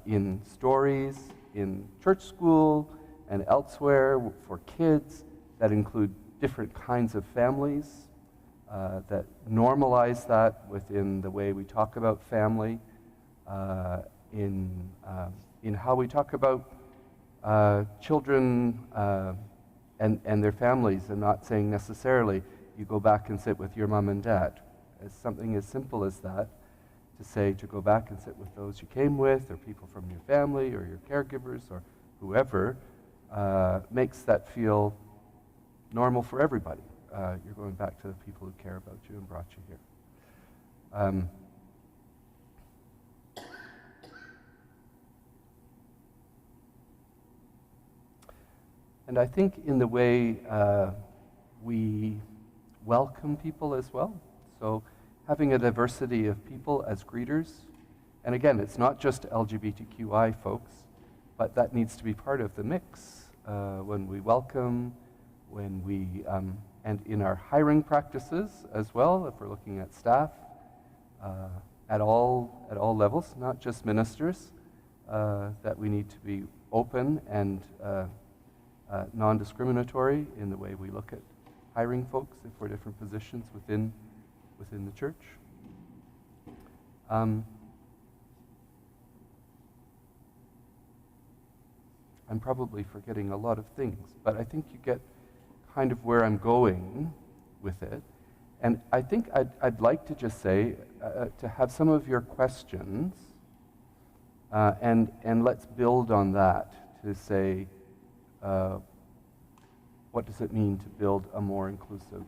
in stories, in church school, and elsewhere for kids that include different kinds of families, that normalize that within the way we talk about family, in how we talk about children and their families, and not saying necessarily you go back and sit with your mom and dad. As something as simple as that, to say to go back and sit with those you came with, or people from your family, or your caregivers, or whoever, makes that feel normal for everybody. You're going back to the people who care about you and brought you here. And I think in the way we welcome people as well. So having a diversity of people as greeters. And again, it's not just LGBTQI folks, but that needs to be part of the mix when we welcome, when we, and in our hiring practices as well, if we're looking at staff at all levels, not just ministers, that we need to be open and non-discriminatory in the way we look at hiring folks for different positions within the church. I'm probably forgetting a lot of things, but I think you get kind of where I'm going with it. And I think I'd like to just say, to have some of your questions, and let's build on that to say, what does it mean to build a more inclusive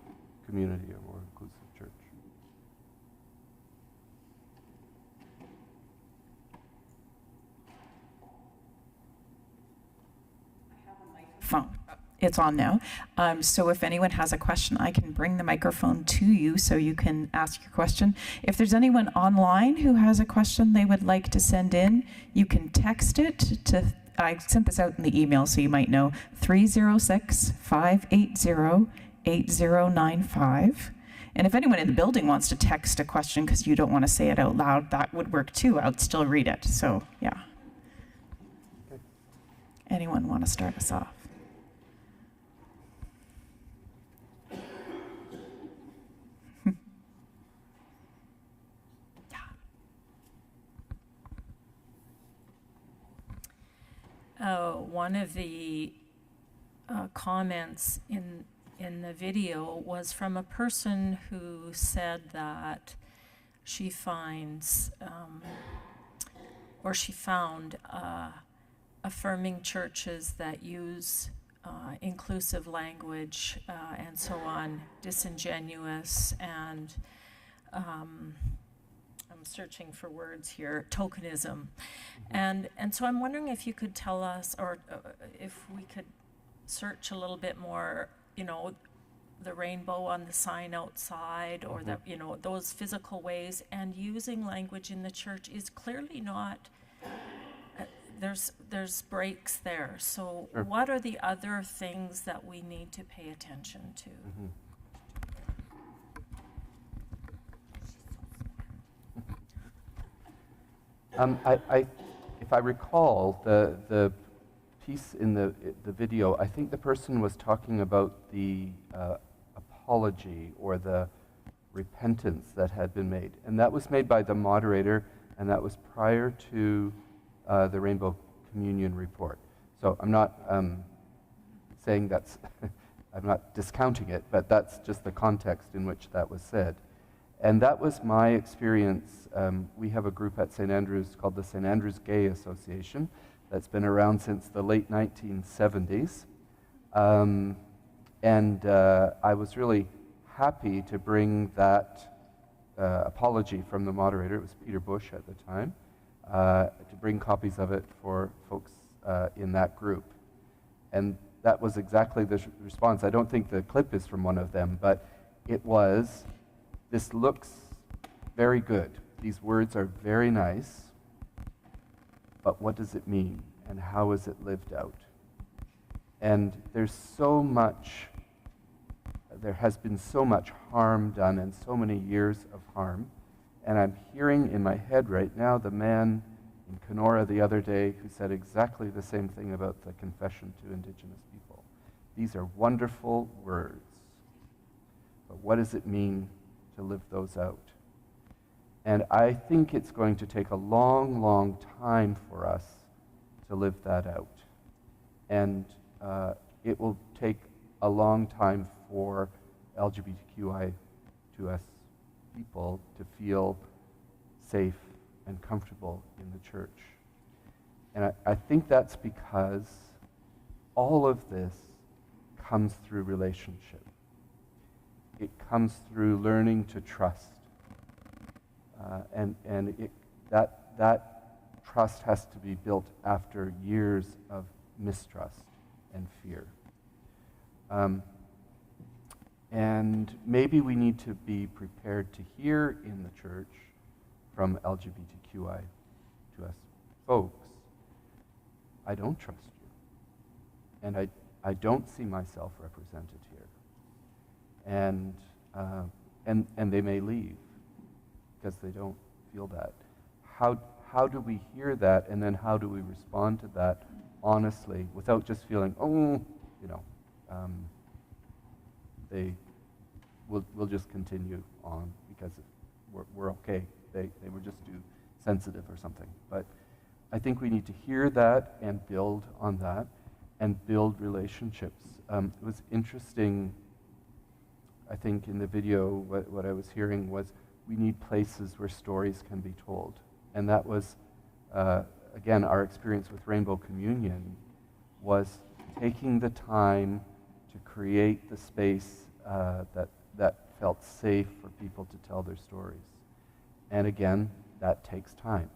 community, a more inclusive church? Phone. It's on now. So if anyone has a question, I can bring the microphone to you so you can ask your question. If there's anyone online who has a question they would like to send in, you can text it to, I sent this out in the email so you might know, 306-580-8095. And if anyone in the building wants to text a question because you don't want to say it out loud, that would work too. I would still read it. So yeah. Anyone want to start us off? one of the comments in the video was from a person who said that she finds, or she found affirming churches that use inclusive language and so on disingenuous and I'm searching for words here, tokenism. And so I'm wondering if you could tell us, or if we could search a little bit more, you know, the rainbow on the sign outside, or the, you know, those physical ways, and using language in the church is clearly not, there's breaks there. So Sure. What are the other things that we need to pay attention to? If I recall the piece in the video, I think the person was talking about the apology or the repentance that had been made, and that was made by the moderator, and that was prior to the Rainbow Communion report. So I'm not saying that's, I'm not discounting it, but that's just the context in which that was said. And that was my experience. We have a group at St. Andrews called the St. Andrews Gay Association that's been around since the late 1970s. I was really happy to bring that apology from the moderator, it was Peter Bush at the time, to bring copies of it for folks in that group. And that was exactly the response. I don't think the clip is from one of them, but it was, this looks very good. These words are very nice, but what does it mean and how is it lived out? And there's so much, there has been so much harm done and so many years of harm. And I'm hearing in my head right now the man in Kenora the other day who said exactly the same thing about the Confession to Indigenous People. These are wonderful words, but what does it mean to live those out? And I think it's going to take a long, long time for us to live that out. And it will take a long time for LGBTQI2S people to feel safe and comfortable in the church. And I think that's because all of this comes through relationship. It comes through learning to trust. That trust has to be built after years of mistrust and fear. And maybe we need to be prepared to hear in the church from LGBTQI2S folks, I don't trust you. And I don't see myself represented here. And they may leave because they don't feel that. How do we hear that, and then how do we respond to that honestly without just feeling, oh, you know, we'll just continue on because we're okay. They were just too sensitive or something. But I think we need to hear that and build on that and build relationships. It was interesting, I think in the video, what I was hearing was we need places where stories can be told. And that was, again, our experience with Rainbow Communion was taking the time to create the space that felt safe for people to tell their stories. And again, that takes time.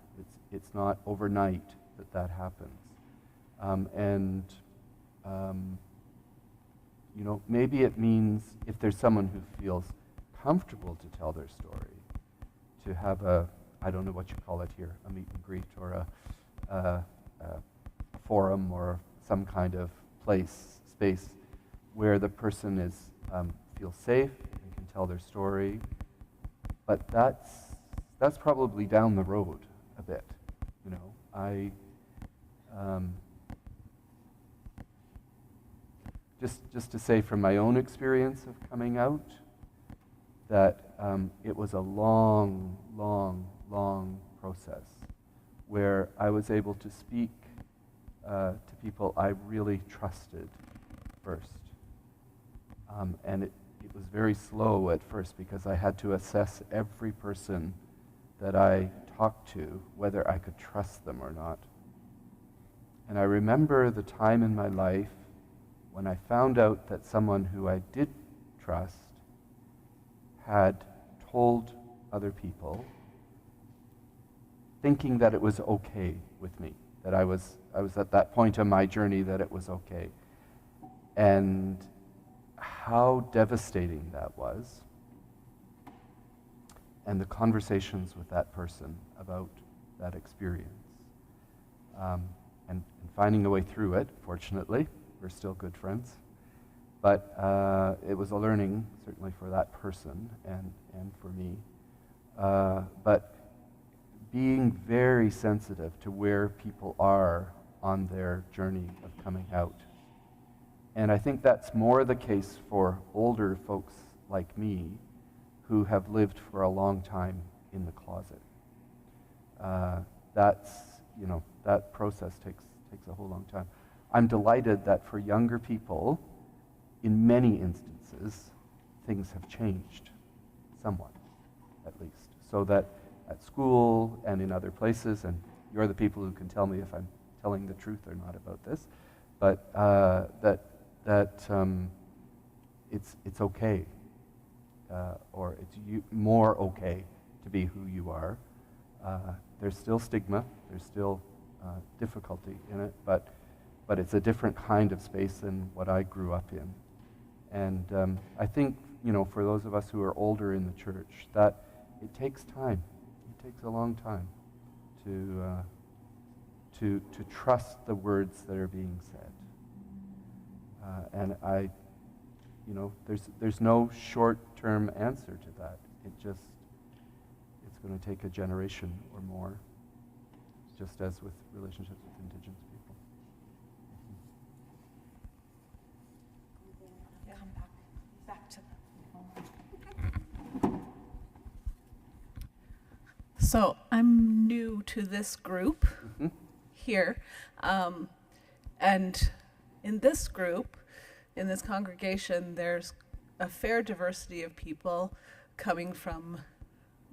It's not overnight that happens. You know, maybe it means if there's someone who feels comfortable to tell their story, to have a, I don't know what you call it here, a meet and greet or a forum or some kind of space where the person feels safe and can tell their story. But that's probably down the road a bit, you know. Just to say from my own experience of coming out, that it was a long, long, long process where I was able to speak to people I really trusted first. And it was very slow at first because I had to assess every person that I talked to, whether I could trust them or not. And I remember the time in my life when I found out that someone who I did trust had told other people, thinking that it was okay with me, that I was at that point in my journey that it was okay. And how devastating that was, and the conversations with that person about that experience. And finding a way through it, fortunately, we're still good friends. But it was a learning, certainly for that person and for me. But being very sensitive to where people are on their journey of coming out. And I think that's more the case for older folks like me who have lived for a long time in the closet. That process takes a whole long time. I'm delighted that for younger people, in many instances, things have changed, somewhat, at least. So that at school and in other places, and you're the people who can tell me if I'm telling the truth or not about this, but it's okay, or it's more okay to be who you are. There's still stigma, there's still difficulty in it, but it's a different kind of space than what I grew up in. And I think, for those of us who are older in the church, that it takes time. It takes a long time to trust the words that are being said. And there's no short-term answer to that. It's going to take a generation or more, just as with relationships with Indigenous people. Come back to So I'm new to this group here, and in this group, in this congregation, there's a fair diversity of people coming from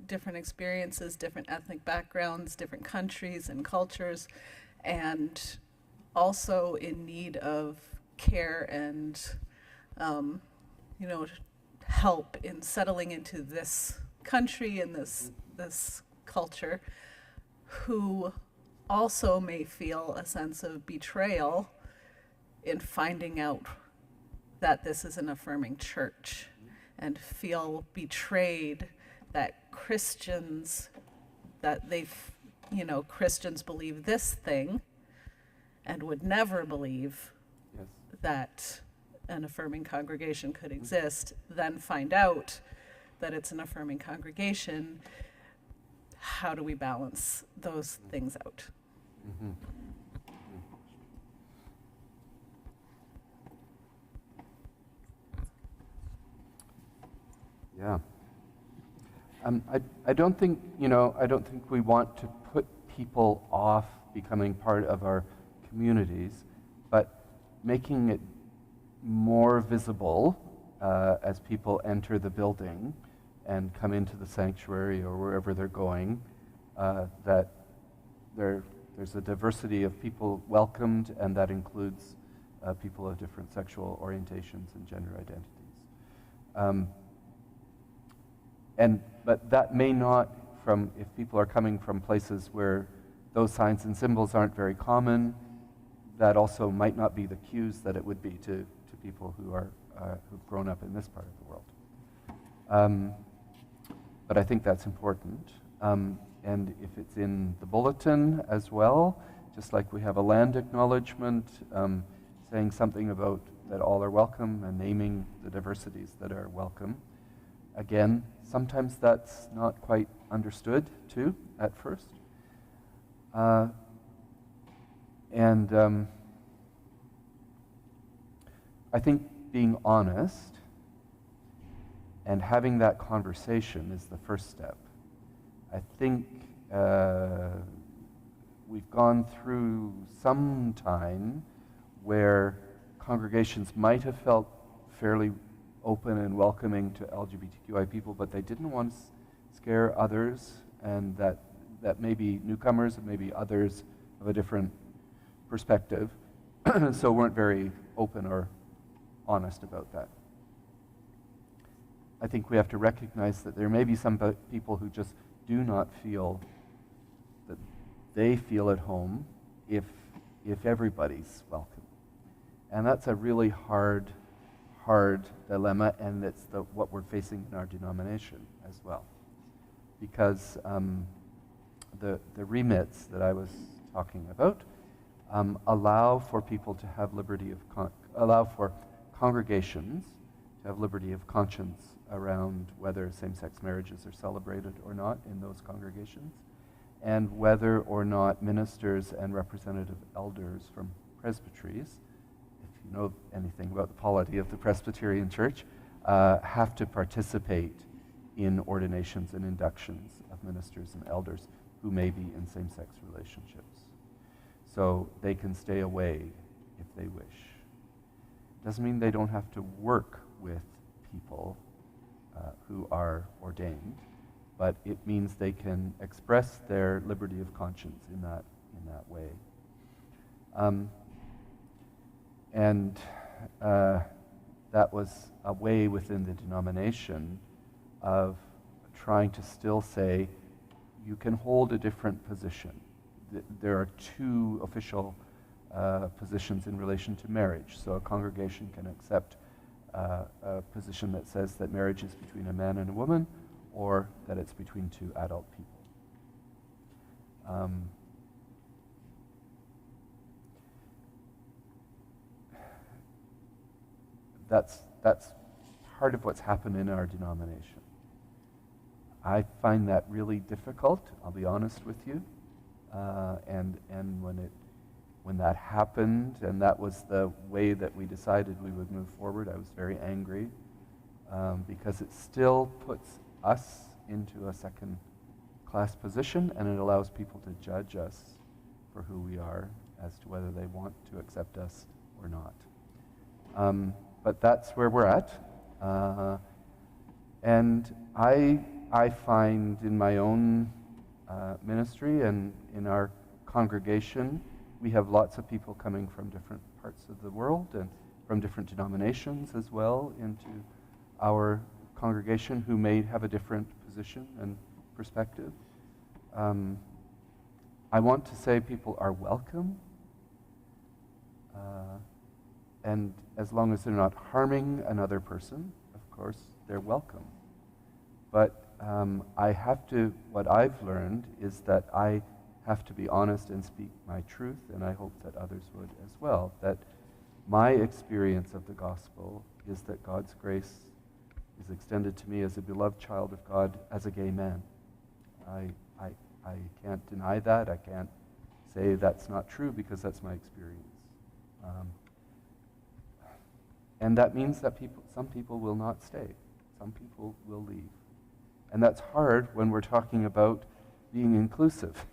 different experiences, different ethnic backgrounds, different countries and cultures, and also in need of care and, help in settling into this country and this culture, who also may feel a sense of betrayal in finding out that this is an affirming church, and feel betrayed that Christians believe this thing and would never believe that an affirming congregation could exist, then find out that it's an affirming congregation. How do we balance those things out? Mm-hmm. Yeah. I don't think we want to put people off becoming part of our communities, but making it more visible as people enter the building and come into the sanctuary or wherever they're going, that there's a diversity of people welcomed, and that includes people of different sexual orientations and gender identities. But that may not, if people are coming from places where those signs and symbols aren't very common, that also might not be the cues that it would be to people who've grown up in this part of the world. But I think that's important. And if it's in the bulletin as well, just like we have a land acknowledgement, saying something about that all are welcome and naming the diversities that are welcome. Again, sometimes that's not quite understood, too, at first. I think being honest and having that conversation is the first step. I think we've gone through some time where congregations might have felt fairly open and welcoming to LGBTQI people, but they didn't want to scare others, and that maybe newcomers and maybe others of a different perspective, so weren't very open or honest about that. I think we have to recognize that there may be some people who just do not feel that they feel at home if everybody's welcome. And that's a really hard dilemma, and it's what we're facing in our denomination as well. Because the remits that I was talking about allow for people to have liberty of allow for congregations to have liberty of conscience around whether same-sex marriages are celebrated or not in those congregations, and whether or not ministers and representative elders from presbyteries, if you know anything about the polity of the Presbyterian Church, have to participate in ordinations and inductions of ministers and elders who may be in same-sex relationships. So they can stay away if they wish. Doesn't mean they don't have to work with people who are ordained, but it means they can express their liberty of conscience in that way. That was a way within the denomination of trying to still say, you can hold a different position. There are two official positions in relation to marriage. So a congregation can accept a position that says that marriage is between a man and a woman, or that it's between two adult people. That's part of what's happened in our denomination. I find that really difficult, I'll be honest with you. And when that happened, and that was the way that we decided we would move forward, I was very angry because it still puts us into a second-class position, and it allows people to judge us for who we are as to whether they want to accept us or not. But that's where we're at. And I find in my own ministry and in our congregation, we have lots of people coming from different parts of the world and from different denominations as well into our congregation who may have a different position and perspective. I want to say people are welcome, and as long as they're not harming another person, of course, they're welcome. But what I've learned is that I have to be honest and speak my truth, and I hope that others would as well. That my experience of the gospel is that God's grace is extended to me as a beloved child of God, as a gay man. I can't deny that. I can't say that's not true because that's my experience. And that means that some people will not stay. Some people will leave. And that's hard when we're talking about being inclusive.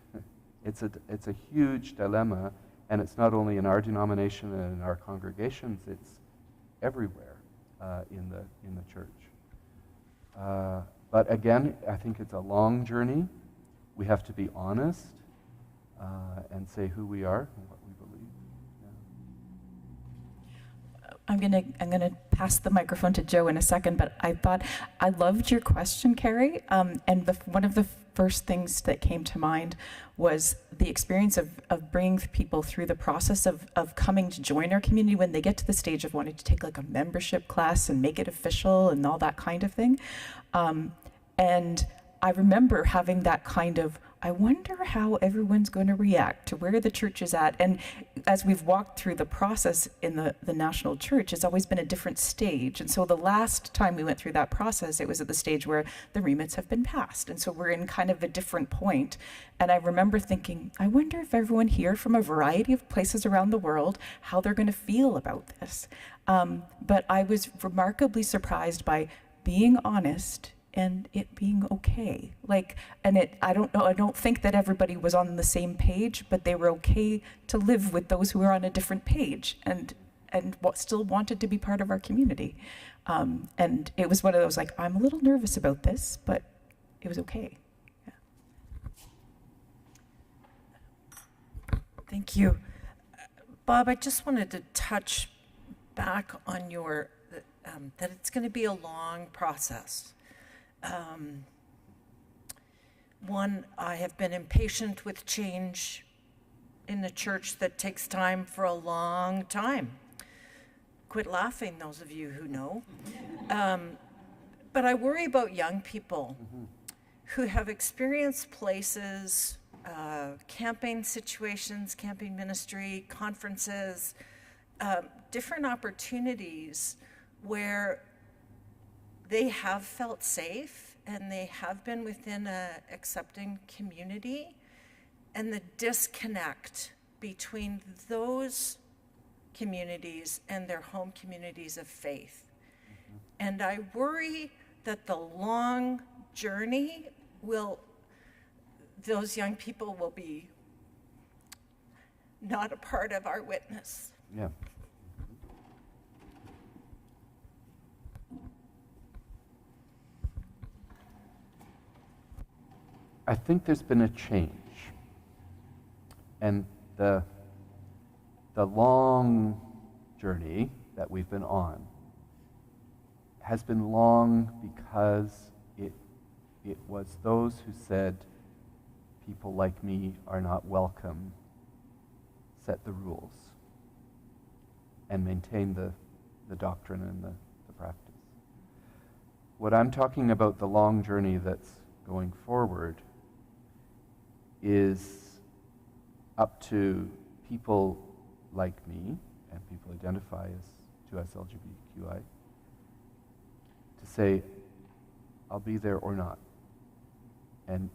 It's a huge dilemma, and it's not only in our denomination and in our congregations, it's everywhere in the church. But again, I think it's a long journey. We have to be honest and say who we are and what we believe. I'm gonna pass the microphone to Joe in a second, but I loved your question, Carrie. And one of the first things that came to mind was the experience of bringing people through the process of coming to join our community when they get to the stage of wanting to take like a membership class and make it official and all that kind of thing. And I remember having that kind of, I wonder how everyone's going to react to where the church is at. And as we've walked through the process in the national church, it's always been a different stage. And so the last time we went through that process, it was at the stage where the remits have been passed. And so we're in kind of a different point. And I remember thinking, I wonder if everyone here from a variety of places around the world, how they're going to feel about this. But I was remarkably surprised by being honest and it being okay. I don't know, I don't think that everybody was on the same page, but they were okay to live with those who were on a different page and still wanted to be part of our community. And it was one of those, I'm a little nervous about this, but it was okay. Yeah. Thank you. Bob, I just wanted to touch back on your, that it's going to be a long process. One, I have been impatient with change in the church that takes time for a long time. Quit laughing, those of you who know. But I worry about young people who have experienced places, camping situations, camping ministry, conferences, different opportunities where they have felt safe and they have been within a accepting community, and the disconnect between those communities and their home communities of faith. And I worry that the long journey those young people will be not a part of our witness. Yeah. I think there's been a change, and the long journey that we've been on has been long because it was those who said, people like me are not welcome, set the rules, and maintain the doctrine and the practice. What I'm talking about, the long journey that's going forward, is up to people like me, and people identify as 2S LGBTQI, to say, I'll be there or not. And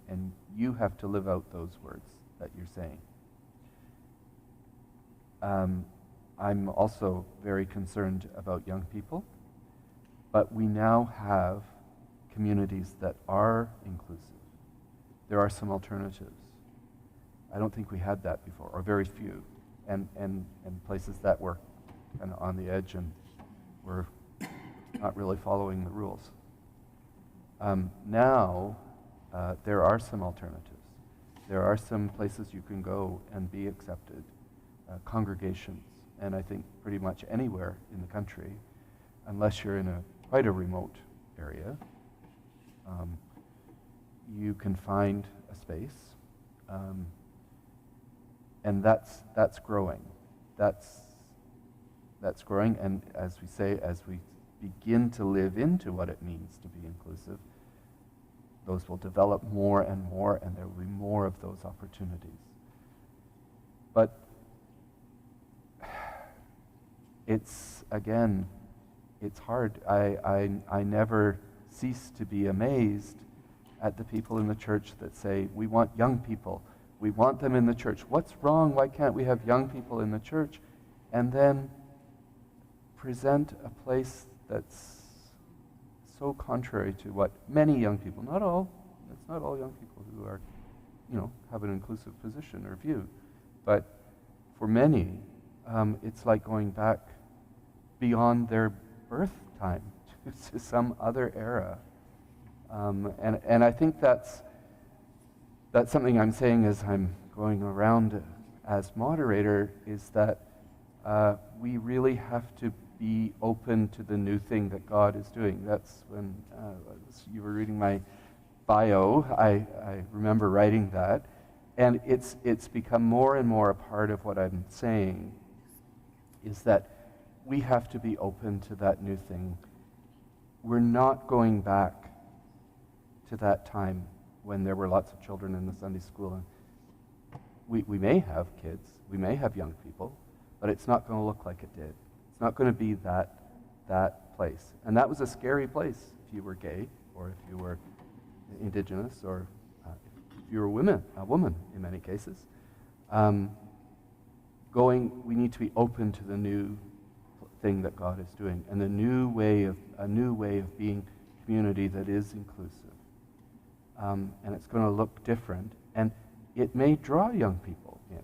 you have to live out those words that you're saying. I'm also very concerned about young people, but we now have communities that are inclusive. There are some alternatives. I don't think we had that before, or very few, and places that were kind of on the edge and were not really following the rules. Now, there are some alternatives. There are some places you can go and be accepted, congregations, and I think pretty much anywhere in the country, unless you're in quite a remote area, you can find a space, and that's growing. That's growing, and as we say, as we begin to live into what it means to be inclusive, those will develop more and more, and there will be more of those opportunities. But it's hard. I never cease to be amazed at the people in the church that say, we want young people. We want them in the church. What's wrong? Why can't we have young people in the church? And then present a place that's so contrary to what many young people, not all, it's not all young people who are, have an inclusive position or view, but for many, it's like going back beyond their birth time to some other era. And I think that's something I'm saying as I'm going around as moderator, is that we really have to be open to the new thing that God is doing. That's when you were reading my bio, I remember writing that, and it's become more and more a part of what I'm saying, is that we have to be open to that new thing. We're not going back to that time when there were lots of children in the Sunday school. And we may have kids, we may have young people, but it's not going to look like it did. It's not going to be that place. And that was a scary place if you were gay, or if you were Indigenous, or if you were a woman in many cases. We need to be open to the new thing that God is doing, and a new way of being community that is inclusive. And it's going to look different. And it may draw young people in,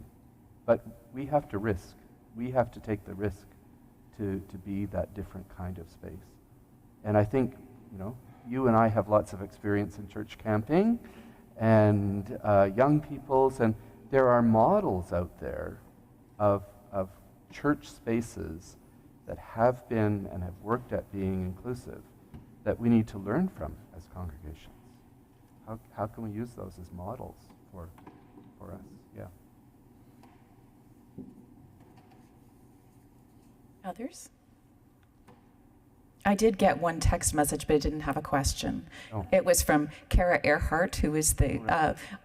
but we have to risk. We have to take the risk to be that different kind of space. And I think, you and I have lots of experience in church camping and young people's, and there are models out there of church spaces that have been and have worked at being inclusive that we need to learn from as congregations. How can we use those as models for us? Yeah. Others? I did get one text message, but it didn't have a question. Oh. It was from Kara Earhart, who is the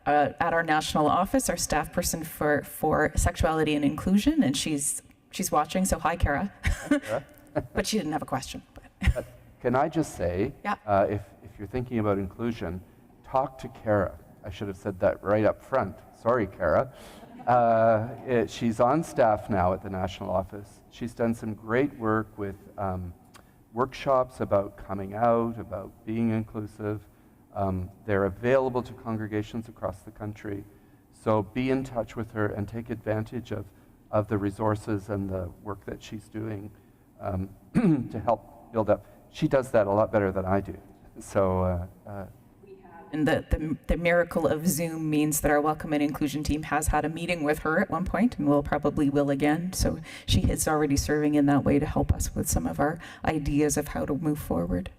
at our national office, our staff person for sexuality and inclusion, and she's watching. So hi, Kara. Hi, Kara. But she didn't have a question. But can I just say, Yeah. If you're thinking about inclusion, talk to Kara. I should have said that right up front. Sorry, Kara. She's on staff now at the national office. She's done some great work with workshops about coming out, about being inclusive. They're available to congregations across the country. So be in touch with her and take advantage of the resources and the work that she's doing to help build up. She does that a lot better than I do. So. And the miracle of Zoom means that our Welcome and Inclusion team has had a meeting with her at one point, and will again. So she is already serving in that way to help us with some of our ideas of how to move forward.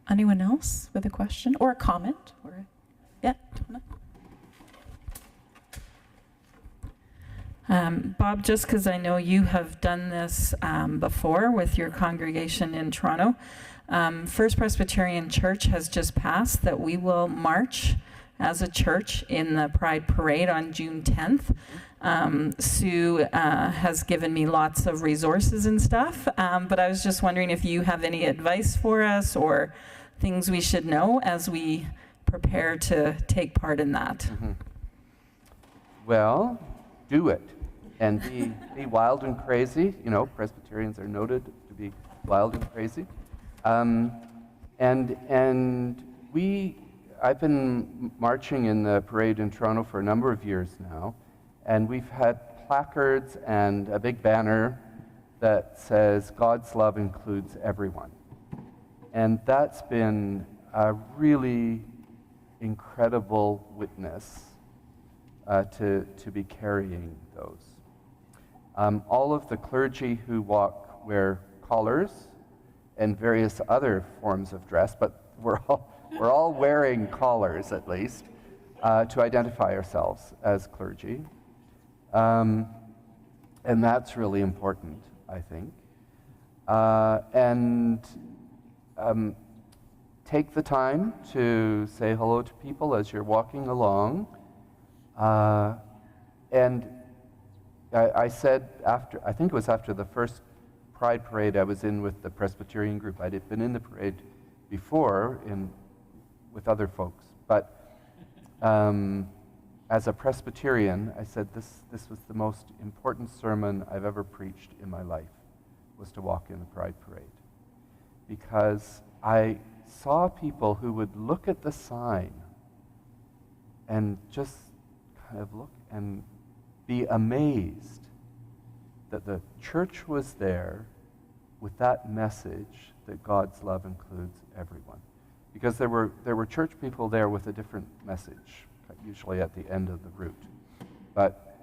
Anyone else with a question or a comment? Yeah. Bob, just because I know you have done this before with your congregation in Toronto, First Presbyterian Church has just passed that we will march as a church in the Pride Parade on June 10th. Sue has given me lots of resources and stuff, but I was just wondering if you have any advice for us or things we should know as we prepare to take part in that. Mm-hmm. Well, do it and be wild and crazy. Presbyterians are noted to be wild and crazy. I've been marching in the parade in Toronto for a number of years now, and we've had placards and a big banner that says, God's love includes everyone. And that's been a really incredible witness to be carrying those. All of the clergy who wear collars and various other forms of dress, but we're all wearing collars at least to identify ourselves as clergy. And that's really important, I think. Take the time to say hello to people as you're walking along. And I said I think it was after the first Pride Parade I was in with the Presbyterian group. I'd been in the parade before with other folks, but as a Presbyterian, I said this was the most important sermon I've ever preached in my life, was to walk in the Pride Parade. Because I saw people who would look at the sign and just kind of look and be amazed that the church was there with that message that God's love includes everyone. Because there were church people there with a different message, usually at the end of the route. But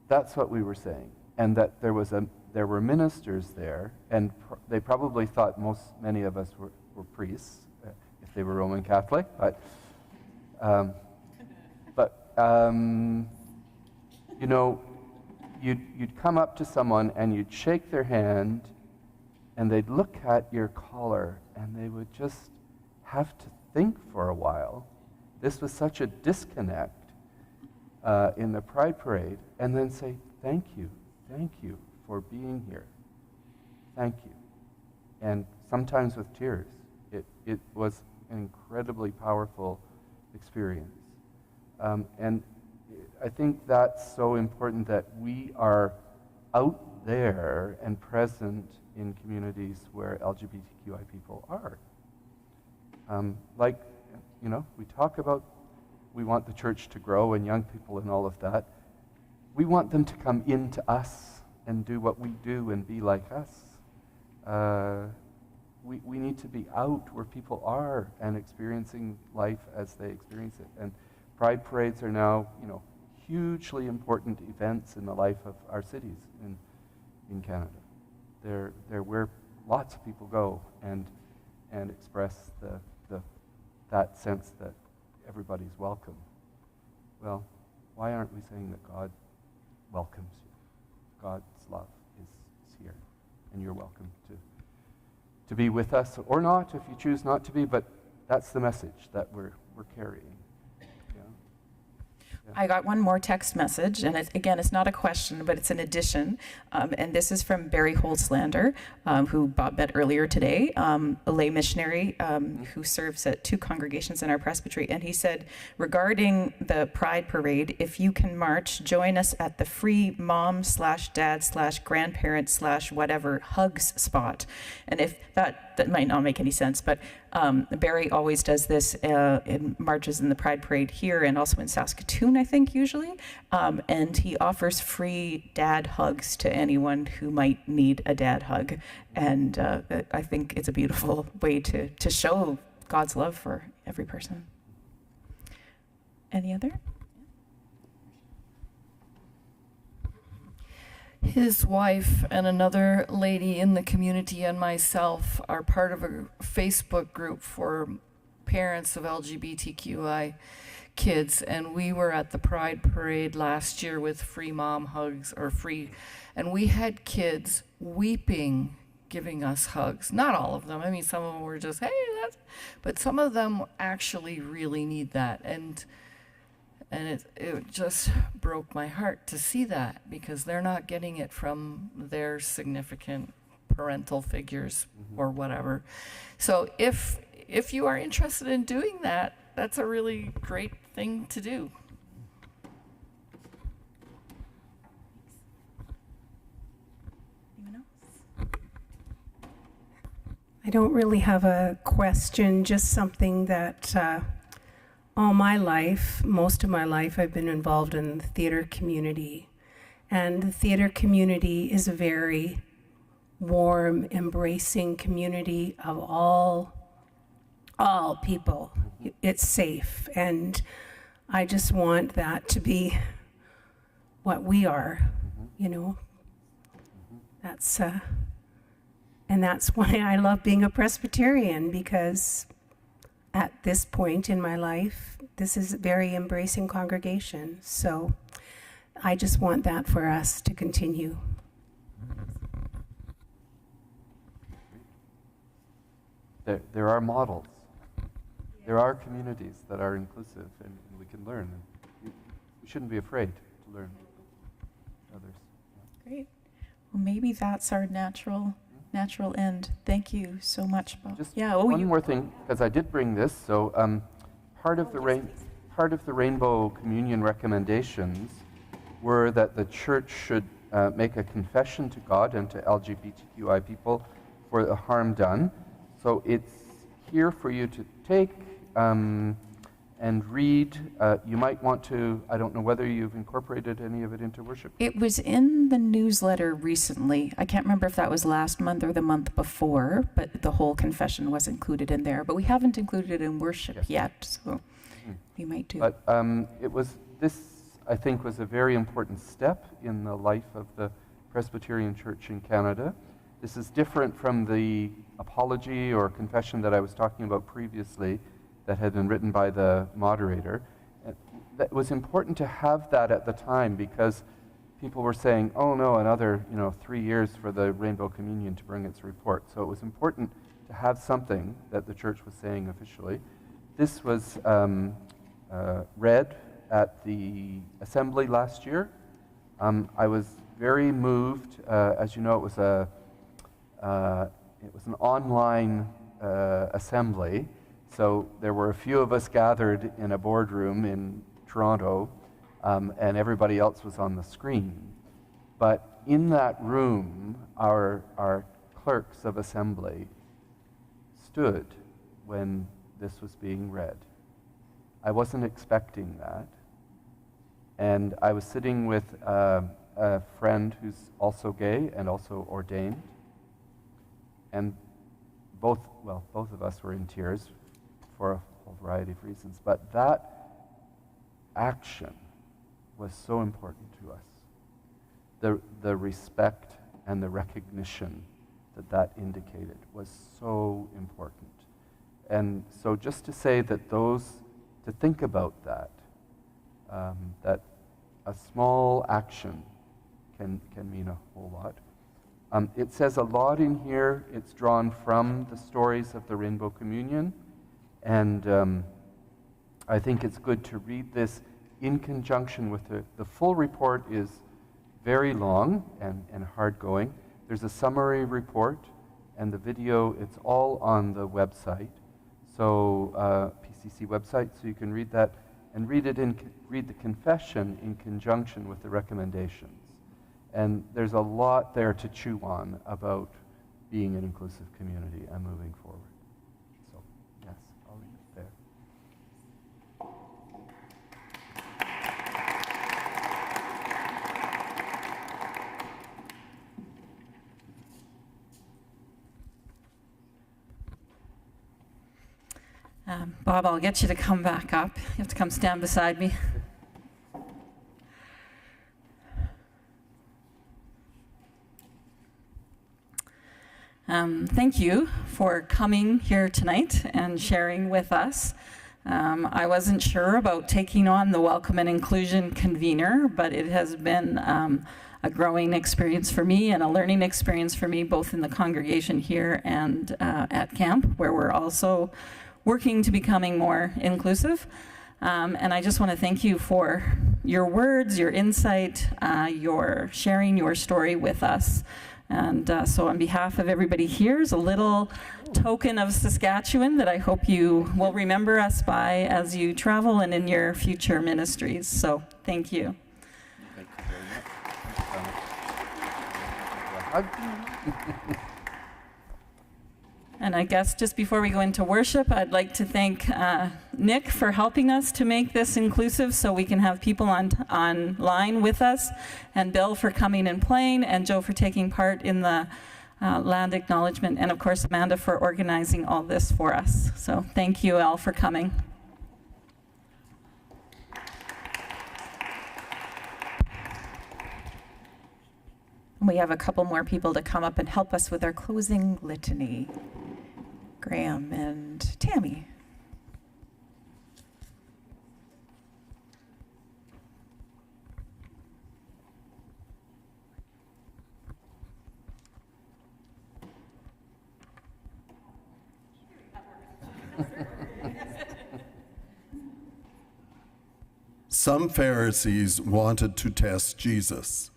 that's what we were saying. And that there were ministers there, and they probably thought many of us were priests, if they were Roman Catholic, you'd come up to someone and you'd shake their hand, and they'd look at your collar, and they would just have to think for a while. This was such a disconnect in the Pride Parade, and then say, thank you for being here. Thank you. And sometimes with tears. It was an incredibly powerful experience. And I think that's so important, that we are out there and present in communities where LGBTQI people are. We talk about we want the church to grow and young people and all of that. We want them to come into us and do what we do and be like us. We need to be out where people are and experiencing life as they experience it. And pride parades are now, hugely important events in the life of our cities in Canada. They're where lots of people go and express that sense that everybody's welcome. Well, why aren't we saying that God welcomes you? God's love is here, and you're welcome to be with us, or not, if you choose not to be, but that's the message that we're carrying. I got one more text message, and it's not a question, but it's an addition. And this is from Barry Holzlander, who Bob met earlier today, a lay missionary who serves at 2 congregations in our presbytery. And he said, regarding the Pride Parade, if you can march, join us at the free mom/dad/grandparent/whatever hugs spot. And if that might not make any sense, but Barry always does this in marches in the Pride Parade here and also in Saskatoon, I think, usually. And he offers free dad hugs to anyone who might need a dad hug. And I think it's a beautiful way to show God's love for every person. Any other? His wife and another lady in the community and myself are part of a Facebook group for parents of LGBTQI kids, and we were at the Pride Parade last year with free mom hugs, and we had kids weeping, giving us hugs. Not all of them. I mean, some of them were just, hey, but some of them actually really need that. And it just broke my heart to see that, because they're not getting it from their significant parental figures or whatever. So if you are interested in doing that, that's a really great thing to do. Anyone else? I don't really have a question, just something that all my life, most of my life, I've been involved in the theater community. And the theater community is a very warm, embracing community of all people. It's safe. And I just want that to be what we are, That's and that's why I love being a Presbyterian, because at this point in my life, this is a very embracing congregation. So I just want that for us to continue. There are models. There are communities that are inclusive, and we can learn. We shouldn't be afraid to learn others. Great. Well, maybe that's our natural end. Thank you so much, Bob. Just one more thing, because I did bring this. So part of the Rainbow Communion recommendations were that the church should make a confession to God and to LGBTQI people for the harm done. So it's here for you to take and read. You might want to, I don't know whether you've incorporated any of it into worship. It was in the newsletter recently. I can't remember if that was last month or the month before, but the whole confession was included in there. But we haven't included it in worship yet, so we might do. But this, I think, was a very important step in the life of the Presbyterian Church in Canada. This is different from the apology or confession that I was talking about previously that had been written by the moderator. It was important to have that at the time, because people were saying, oh no, another 3 years for the Rainbow Communion to bring its report. So it was important to have something that the church was saying officially. This was read at the assembly last year. I was very moved. As you know, it was an online assembly. So there were a few of us gathered in a boardroom in Toronto, and everybody else was on the screen. But in that room, our clerks of assembly stood when this was being read. I wasn't expecting that. And I was sitting with a friend who's also gay and also ordained. And both of us were in tears for a whole variety of reasons. But that action was so important to us. The respect and the recognition that indicated was so important. And so just to say that to think about that, that a small action can mean a whole lot. It says a lot in here. It's drawn from the stories of the Rainbow Communion. And I think it's good to read this in conjunction with the full report is very long and hard-going. There's a summary report, and the video, it's all on the website. So PCC website, so you can read that and read the confession in conjunction with the recommendations. And there's a lot there to chew on about being an inclusive community and moving forward. So, yes, I'll leave it there. Bob, I'll get you to come back up. You have to come stand beside me. Thank you for coming here tonight and sharing with us. I wasn't sure about taking on the Welcome and Inclusion convener, but it has been a growing experience for me and a learning experience for me, both in the congregation here and at camp, where we're also working to becoming more inclusive. And I just want to thank you for your words, your insight, your sharing your story with us. And so on behalf of everybody here, here's a little token of Saskatchewan that I hope you will remember us by as you travel and in your future ministries. So thank you. Thank you very much. And I guess just before we go into worship, I'd like to thank Nick for helping us to make this inclusive so we can have people online with us, and Bill for coming and playing, and Joe for taking part in the land acknowledgement, and of course Amanda for organizing all this for us. So thank you all for coming. We have a couple more people to come up and help us with our closing litany. Graham and Tammy. Some Pharisees wanted to test Jesus.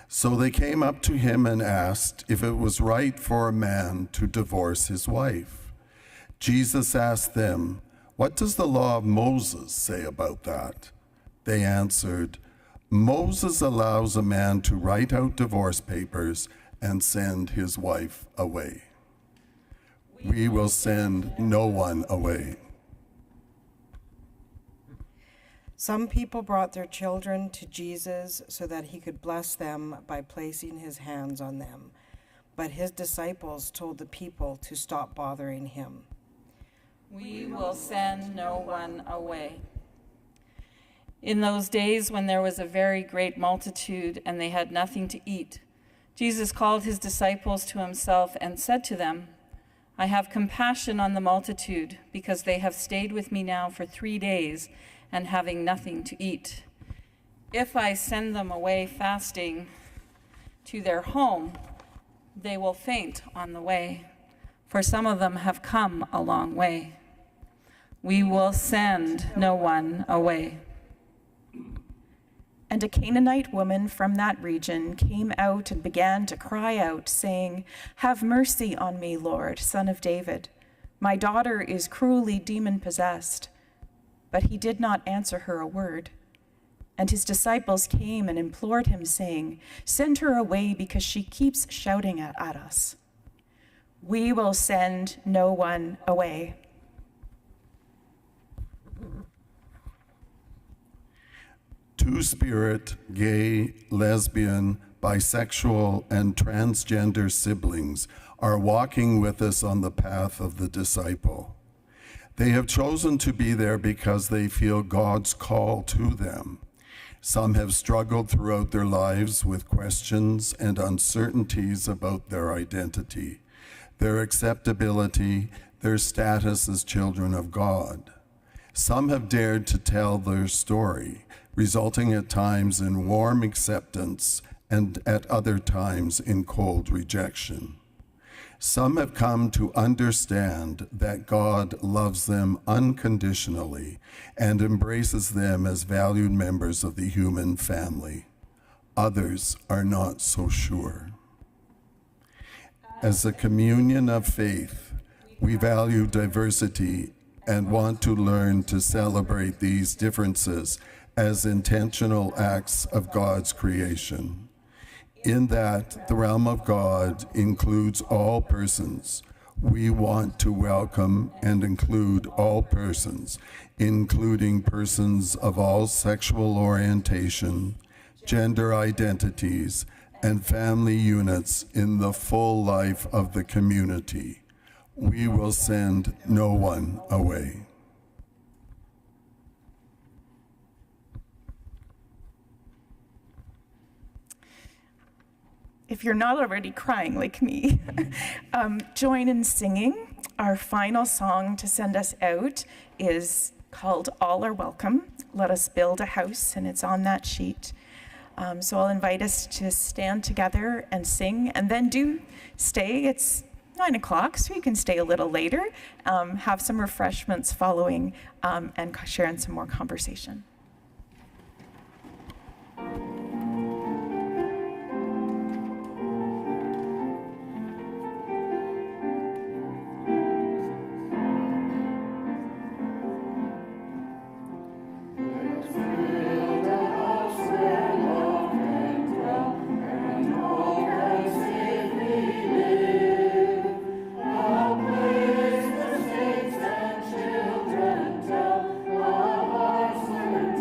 So they came up to him and asked if it was right for a man to divorce his wife. Jesus asked them, "What does the law of Moses say about that?" They answered, "Moses allows a man to write out divorce papers and send his wife away. We will send no one away." Some people brought their children to Jesus so that he could bless them by placing his hands on them. But his disciples told the people to stop bothering him. We will send no one away. In those days when there was a very great multitude and they had nothing to eat, Jesus called his disciples to himself and said to them, "I have compassion on the multitude because they have stayed with me now for 3 days and having nothing to eat. If I send them away fasting to their home, they will faint on the way, for some of them have come a long way. We will send no one away." And a Canaanite woman from that region came out and began to cry out, saying, "Have mercy on me, Lord, Son of David. My daughter is cruelly demon-possessed." But he did not answer her a word. And his disciples came and implored him, saying, "Send her away because she keeps shouting at us." We will send no one away. Two-spirit, gay, lesbian, bisexual, and transgender siblings are walking with us on the path of the disciple. They have chosen to be there because they feel God's call to them. Some have struggled throughout their lives with questions and uncertainties about their identity, their acceptability, their status as children of God. Some have dared to tell their story, resulting at times in warm acceptance and at other times in cold rejection. Some have come to understand that God loves them unconditionally and embraces them as valued members of the human family. Others are not so sure. As a communion of faith, we value diversity and want to learn to celebrate these differences as intentional acts of God's creation. In that the realm of God includes all persons, we want to welcome and include all persons, including persons of all sexual orientation, gender identities, and family units in the full life of the community. We will send no one away. If you're not already crying like me, join in singing. Our final song to send us out is called All Are Welcome. Let us build a house, and it's on that sheet. So I'll invite us to stand together and sing, and then do stay. It's 9 o'clock, so you can stay a little later, have some refreshments following, and share in some more conversation. Children tell our hearts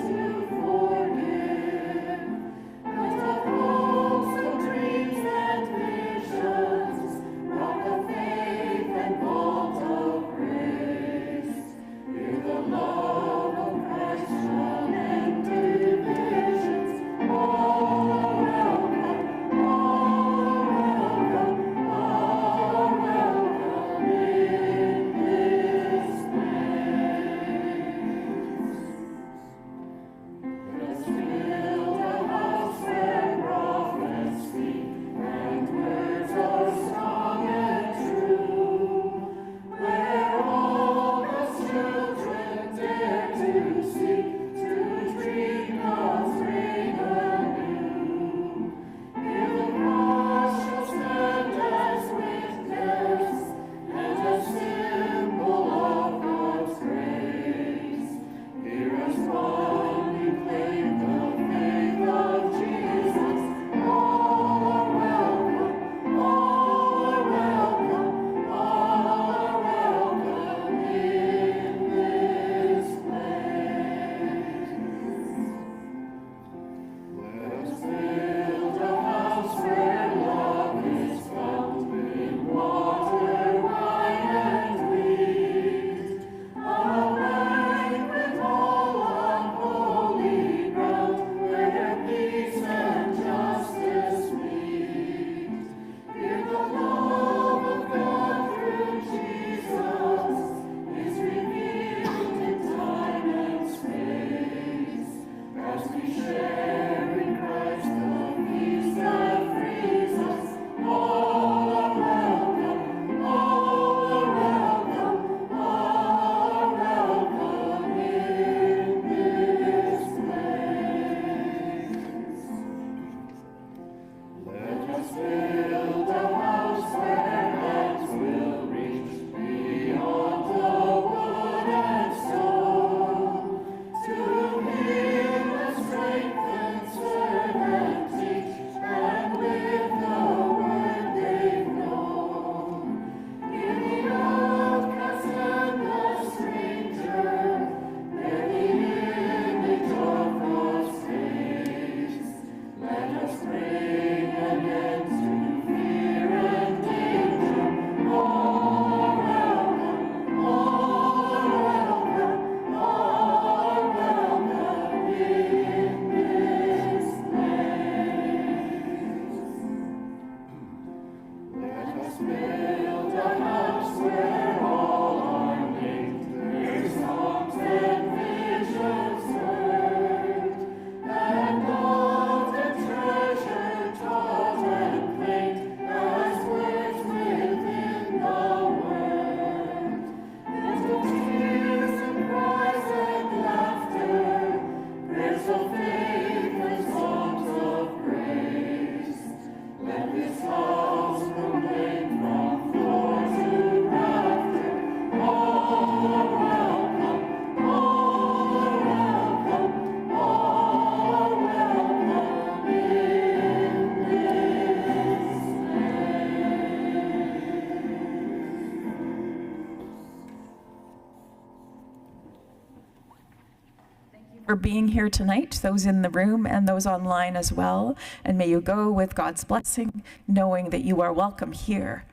for being here tonight, those in the room and those online as well. And may you go with God's blessing, knowing that you are welcome here.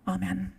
Amen.